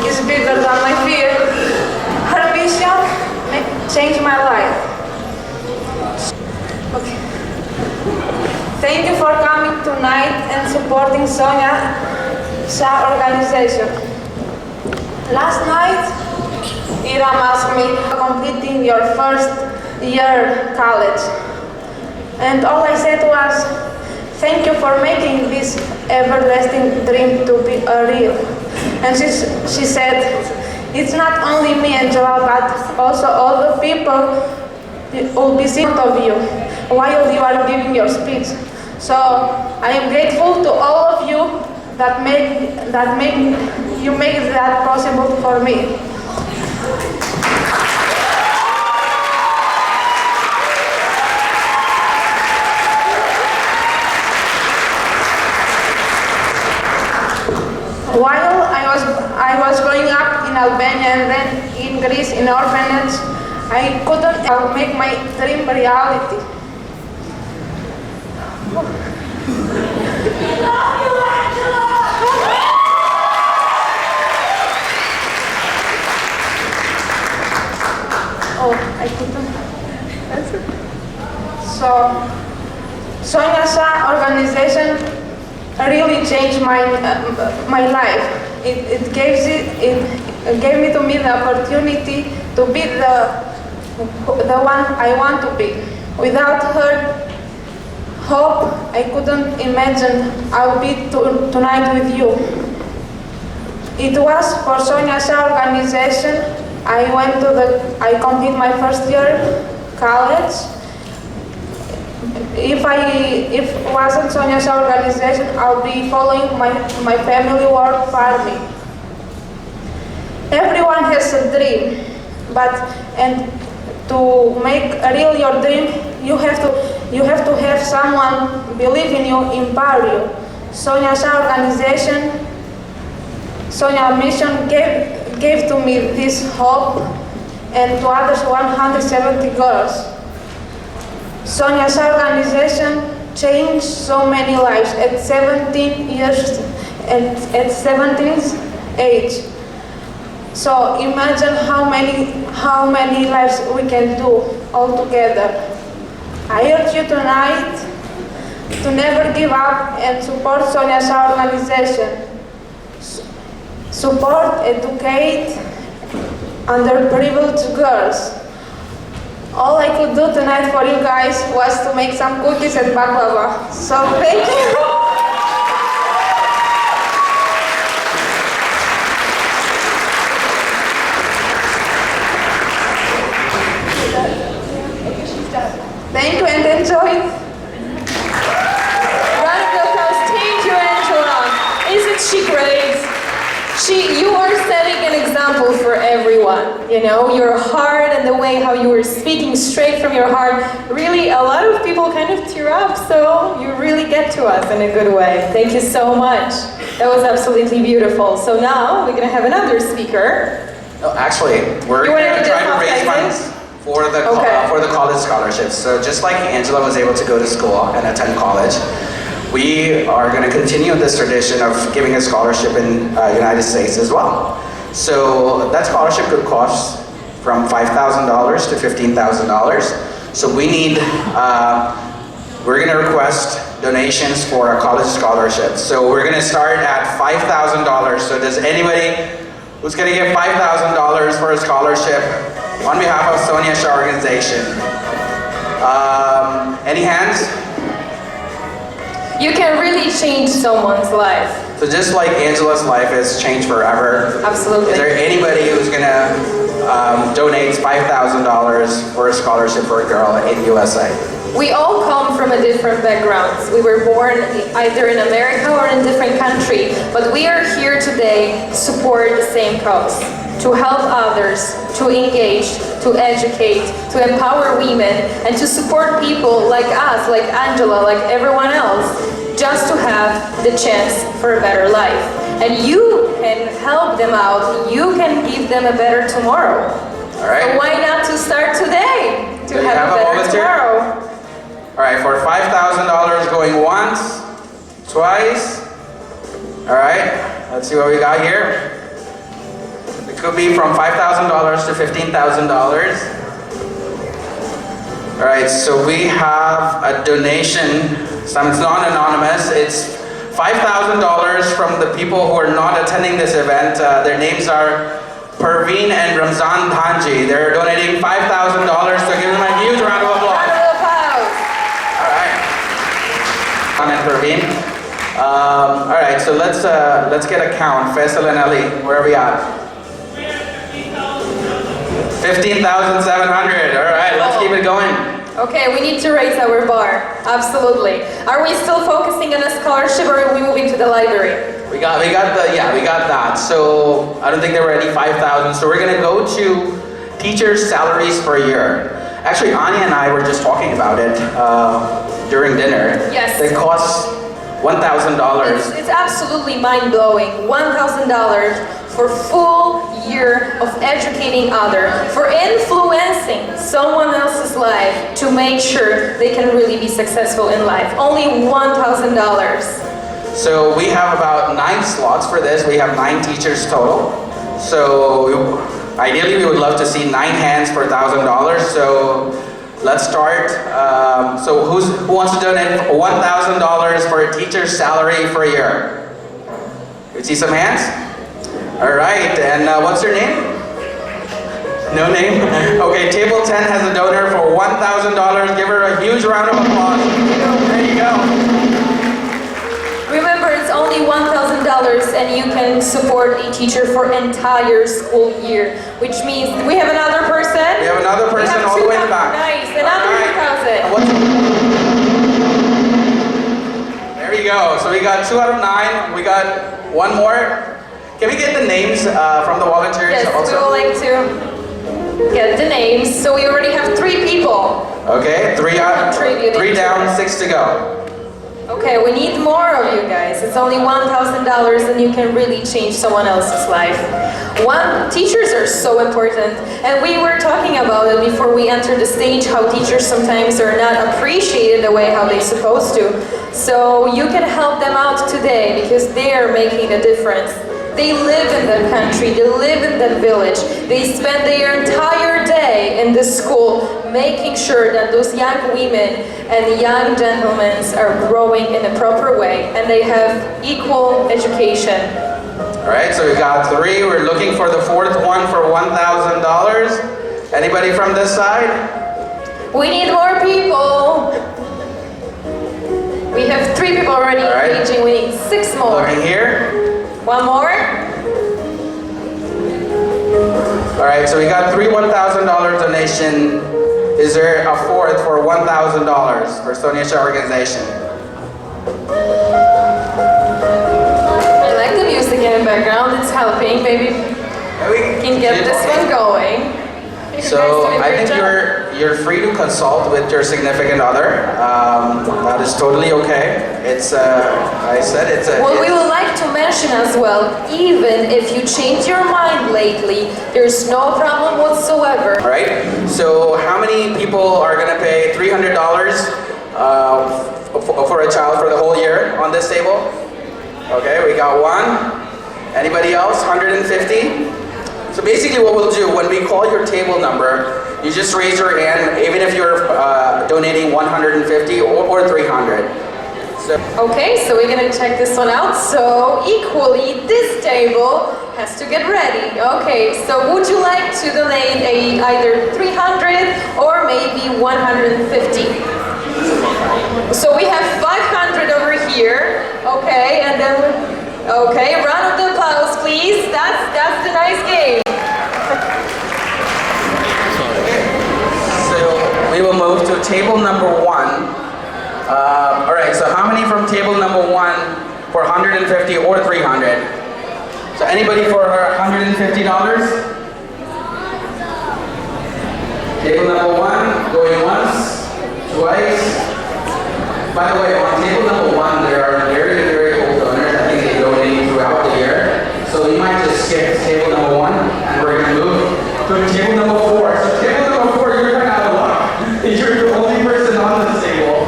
is bigger than my fear. Her mission changed my life. Okay. Thank you for coming tonight and supporting Sonia Shah organization. Last night, Iram asked me completing your first year college. And all I said was, thank you for making this everlasting dream to be a real. And she said, it's not only me and Joel, but also all the people who will be seeing of you while you are giving your speech. So I am grateful to all of you that make that possible for me. While I was growing up in Albania and then in Greece in orphanage, I couldn't make my dream reality. Oh, I couldn't. That's it. So, Sonia Shah organization really changed my life. It gave me to me the opportunity to be the one I want to be. Without her hope, I couldn't imagine I'll be tonight with you. It was for Sonia Shah organization. I completed my first year college. If it wasn't Sonia Shah organization, I'll be following my family work farming. Everyone has a dream, and to make real your dream, you have to have someone believe in you, empower you. Sonia Shah organization, Sonia mission gave to me this hope and to others 170 girls. Sonia Shah organization changed so many lives at 17 years and at 17th age. So imagine how many lives we can do all together. I urge you tonight to never give up and support Sonia Shah organization. Support, educate underprivileged girls. All I could do tonight for you guys was to make some cookies and baklava. So thank you. Thank you and enjoy. Round of applause. Thank you, Angela. Isn't she great? You are setting an example for everyone. You know, your heart and the way how you were speaking straight from your heart. Really, a lot of people kind of tear up, so you really get to us in a good way. Thank you so much. That was absolutely beautiful. So now we're going to have another speaker. No, actually, we're going to try to raise funds for the college scholarships. So just like Angela was able to go to school and attend college, we are going to continue this tradition of giving a scholarship in United States as well. So that scholarship could cost from $5,000 to $15,000. So we need, we're going to request donations for a college scholarship. So we're going to start at $5,000. So does anybody who's going to give $5,000 for a scholarship on behalf of Sonia Shah organization? Any hands? You can really change someone's life. So just like Angela's life has changed forever, absolutely. Is there anybody who's gonna donate $5,000 for a scholarship for a girl in USA? We all come from a different backgrounds. We were born either in America or in a different country, but we are here today to support the same cause, to help others, to engage, to educate, to empower women, and to support people like us, like Angela, like everyone else, just to have the chance for a better life. And you can help them out. You can give them a better tomorrow. All right. So why not to start today to have a better tomorrow? All right, for $5,000 going once, twice. All right, let's see what we got here. It could be from $5,000 to $15,000. All right, so we have a donation. So it's not anonymous. It's $5,000 from the people who are not attending this event. Their names are Perveen and Ramzan Dhanji. They're donating $5,000, so give them a huge round of applause. All right. And Perveen. All right, so let's get a count. Faisal and Ali, where are we at? 15,700. All right, let's keep it going. Okay, we need to raise our bar. Absolutely. Are we still focusing on a scholarship, or are we moving to the library? We got that. So I don't think there were any 5,000. So we're gonna go to teachers' salaries per year. Actually, Anya and I were just talking about it during dinner. Yes. It costs $1,000. It's absolutely mind-blowing. $1,000 for full year of educating others, for influencing someone else's life to make sure they can really be successful in life. Only $1,000. So we have about 9 slots for this. We have 9 teachers total. So ideally we would love to see 9 hands for $1,000. So let's start. So who wants to donate $1,000 for a teacher's salary for a year? You see some hands? All right, and what's her name? No name? Okay, table 10 has a donor for $1,000. Give her a huge round of applause. There you go. Remember, it's only $1,000 and you can support a teacher for entire school year, which means we have another person. We have another person all the way in the back. Nice, another 2,000. There you go. So we got 2 out of 9. We got one more. Can we get the names from the volunteers Yes, also? we would like to get the names. So we already have 3 people. Okay, 3 Contributing three to down, this. 6 to go. Okay, we need more of you guys. It's only $1,000 and you can really change someone else's life. Teachers are so important. And we were talking about it before we entered the stage, how teachers sometimes are not appreciated the way how they're supposed to. So you can help them out today because they are making a difference. They live in that country, they live in that village. They spend their entire day in the school making sure that those young women and young gentlemen are growing in a proper way and they have equal education. All right, so we got 3. We're looking for the 4th one for $1,000. Anybody from this side? We need more people. We have 3 people already engaging. We need 6 more. Looking here. 1 more. All right, so we got 3 $1,000 donation. Is there a 4th for $1,000 for Sonia Shah organization? I like the music in the background. It's helping. Maybe we can get this one going. So I think you're free to consult with your significant other. That is totally okay. It's I said it's a. Well, we would like to mention as well, even if you change your mind lately, there's no problem whatsoever. All right. So how many people are gonna pay $300 for a child for the whole year on this table? Okay, we got 1. Anybody else? 150. So basically what we'll do, when we call your table number, you just raise your hand, even if you're donating 150 or 300. So. Okay, so we're gonna check this one out. So equally, this table has to get ready. Okay, so would you like to donate either 300 or maybe 150? So we have 500 over here. Okay, and then okay, round of applause, please. That's the nice game. So we will move to table number 1. All right, so how many from table number 1 for 150 or 300? So anybody for $150? Table number 1, going once, twice. By the way, on table number 1, there are very, very old donors. I think they donate throughout the year. So you might just skip table number 1, and we're going to move to table number 4. So table number 4, you're kind of out of luck. You're the only person on this table.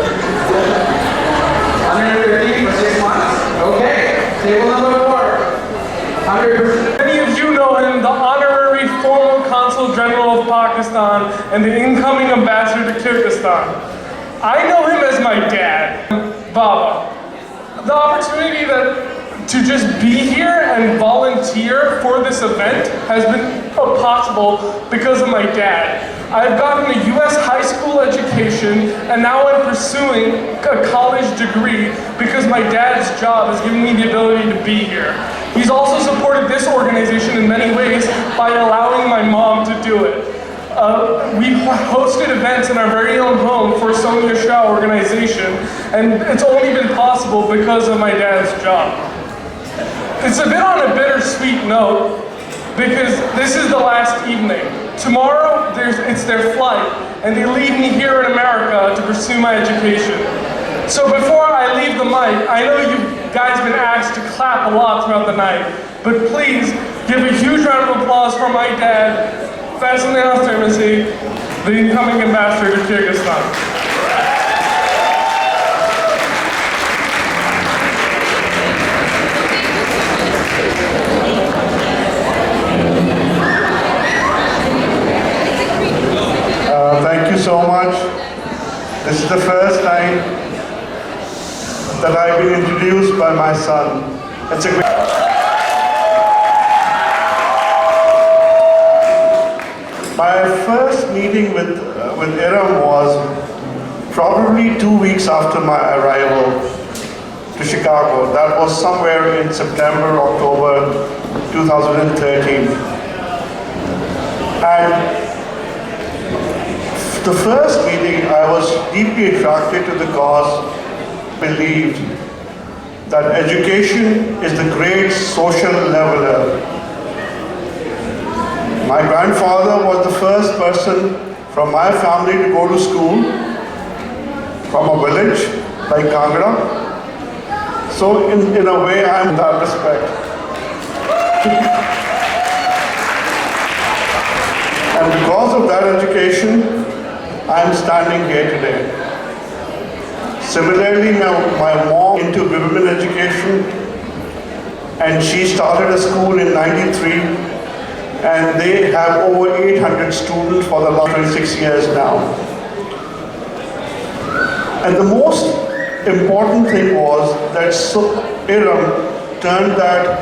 150 for 6 months? Okay. Table number 4. 100%. Many of you know him, the honorary former Consul General of Pakistan and the incoming ambassador to Kyrgyzstan. I know him as my dad, Baba. The opportunity to just be here and volunteer for this event has been possible because of my dad. I've gotten a U.S. high school education and now I'm pursuing a college degree because my dad's job has given me the ability to be here. He's also supported this organization in many ways by allowing my mom to do it. We've hosted events in our very own home for Sonia Shah organization, and it's only been possible because of my dad's job. It's a bit on a bittersweet note, because this is the last evening. Tomorrow, it's their flight, and they leave me here in America to pursue my education. So before I leave the mic, I know you guys been asked to clap a lot throughout the night, but please give a huge round of applause for my dad, Faisal Termasi, the incoming ambassador to Kyrgyzstan. Thank you so much. This is the first time that I've been introduced by my son. It's a great... My first meeting with Iram was probably 2 weeks after my arrival to Chicago. That was somewhere in September, October 2013. And the first meeting, I was deeply attracted to the cause, believed that education is the great social leveler. My grandfather was the first person from my family to go to school from a village like Kangra. So in a way, I'm in that respect. And because of that education, I'm standing here today. Similarly, my mom into women education, and she started a school in '93, and they have over 800 students for the last 26 years now. And the most important thing was that Iram turned that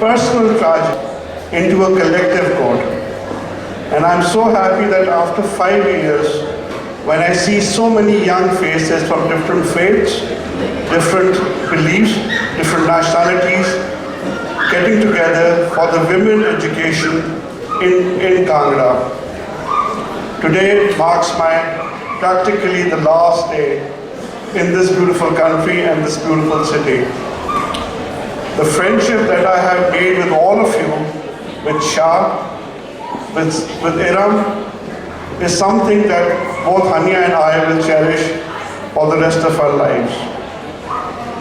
personal tragedy into a collective good. And I'm so happy that after 5 years, when I see so many young faces from different faiths, different beliefs, different nationalities, getting together for the women education in Kangra. Today marks practically the last day in this beautiful country and this beautiful city. The friendship that I have made with all of you, with Shah, with Iram, is something that both Hania and I will cherish for the rest of our lives.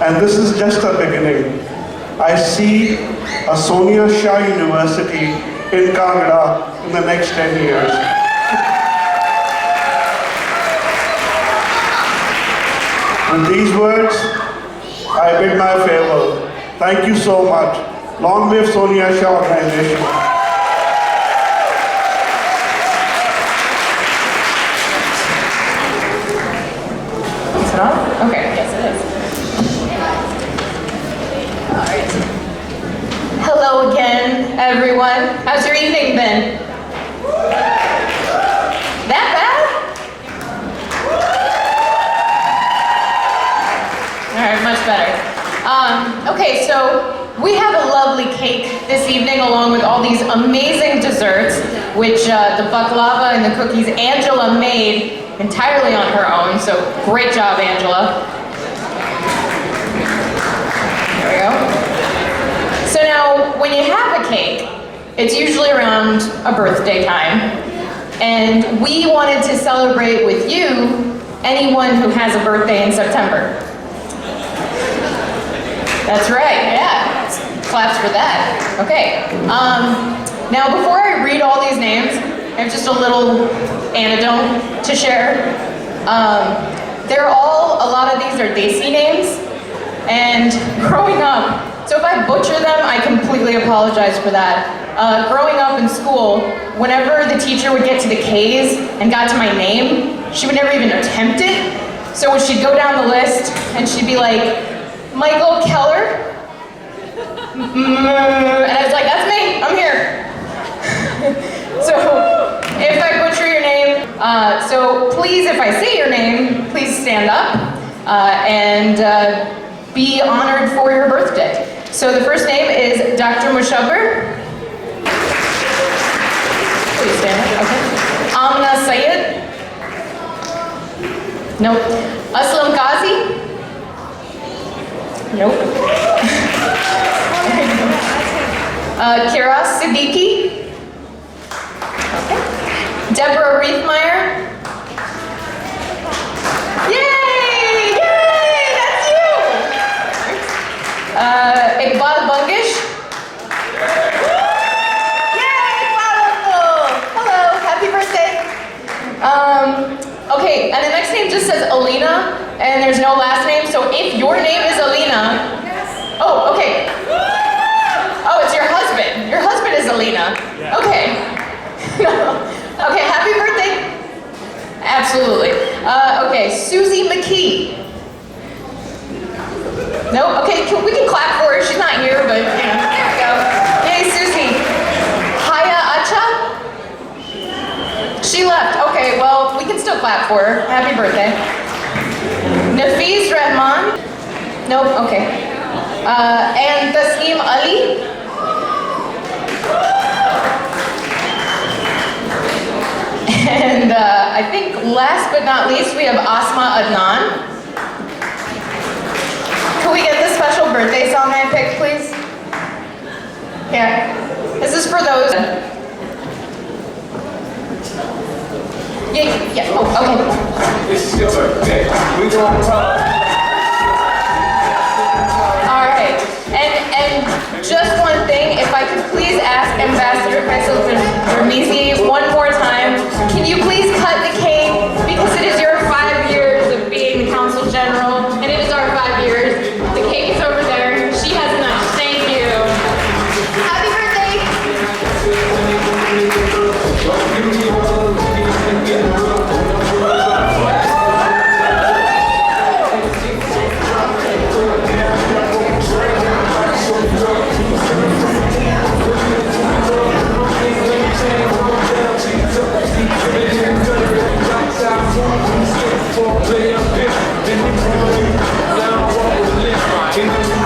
And this is just a beginning. I see a Sonia Shah University in Kangra in the next 10 years. With these words, I bid my farewell. Thank you so much. Long live Sonia Shah Organization. Is it on? Okay, yes it is. All right. Hello again, everyone. How's your evening been? That bad? All right, much better. Okay, so we have a lovely cake this evening along with all these amazing desserts, which the baklava and the cookies Angela made entirely on her own, so great job, Angela. There we go. So now, when you have a cake, it's usually around a birthday time, and we wanted to celebrate with you anyone who has a birthday in September. That's right, yeah. Claps for that. Okay. Now, before I read all these names, I have just a little anecdote to share. A lot of these are Desi names, and growing up, so if I butcher them, I completely apologize for that. Growing up in school, whenever the teacher would get to the K's and got to my name, she would never even attempt it. So when she'd go down the list, and she'd be like, Michael Keller? And I was like, that's me, I'm here. So, if I butcher your name, so please, if I say your name, please stand up and be honored for your birthday. So the first name is Dr. Mushabber. Please stand up, okay. Amna Sayed. Nope. Aslam Ghazi. Nope. Kiraz Siddiqui. Okay. Deborah Reithmeyer. Yay! Yay! That's you! Iqbal Bungish. Yay! Iqbal! Hello, happy birthday. Okay, and the next name just says Alina, and there's no last name, so if your name is Alina, oh, okay. Oh, it's your husband. Your husband is Alina. Okay. Okay, happy birthday. Absolutely. Okay, Susie McKee. No? Okay, we can clap for her. She's not here, but, you know, there we go. Yay, Susie. Haya Acha? She left. Okay, well, we can still clap for her. Happy birthday. Nafiz Rahman? Nope, okay. And Tasneem Ali? And I think last but not least, we have Asma Adnan. Can we get the special birthday song I picked, please? Here. This is for those. Yeah. Oh, okay. It's your birthday. We gonna talk. All right. And just one thing, if I could please ask Ambassador Faisal Vermizi one more time, can you please cut the cake, because it is your 5 years of being the Consul General, and it is our 5 years. The cake is over there. She has enough. Thank you. Happy birthday. Now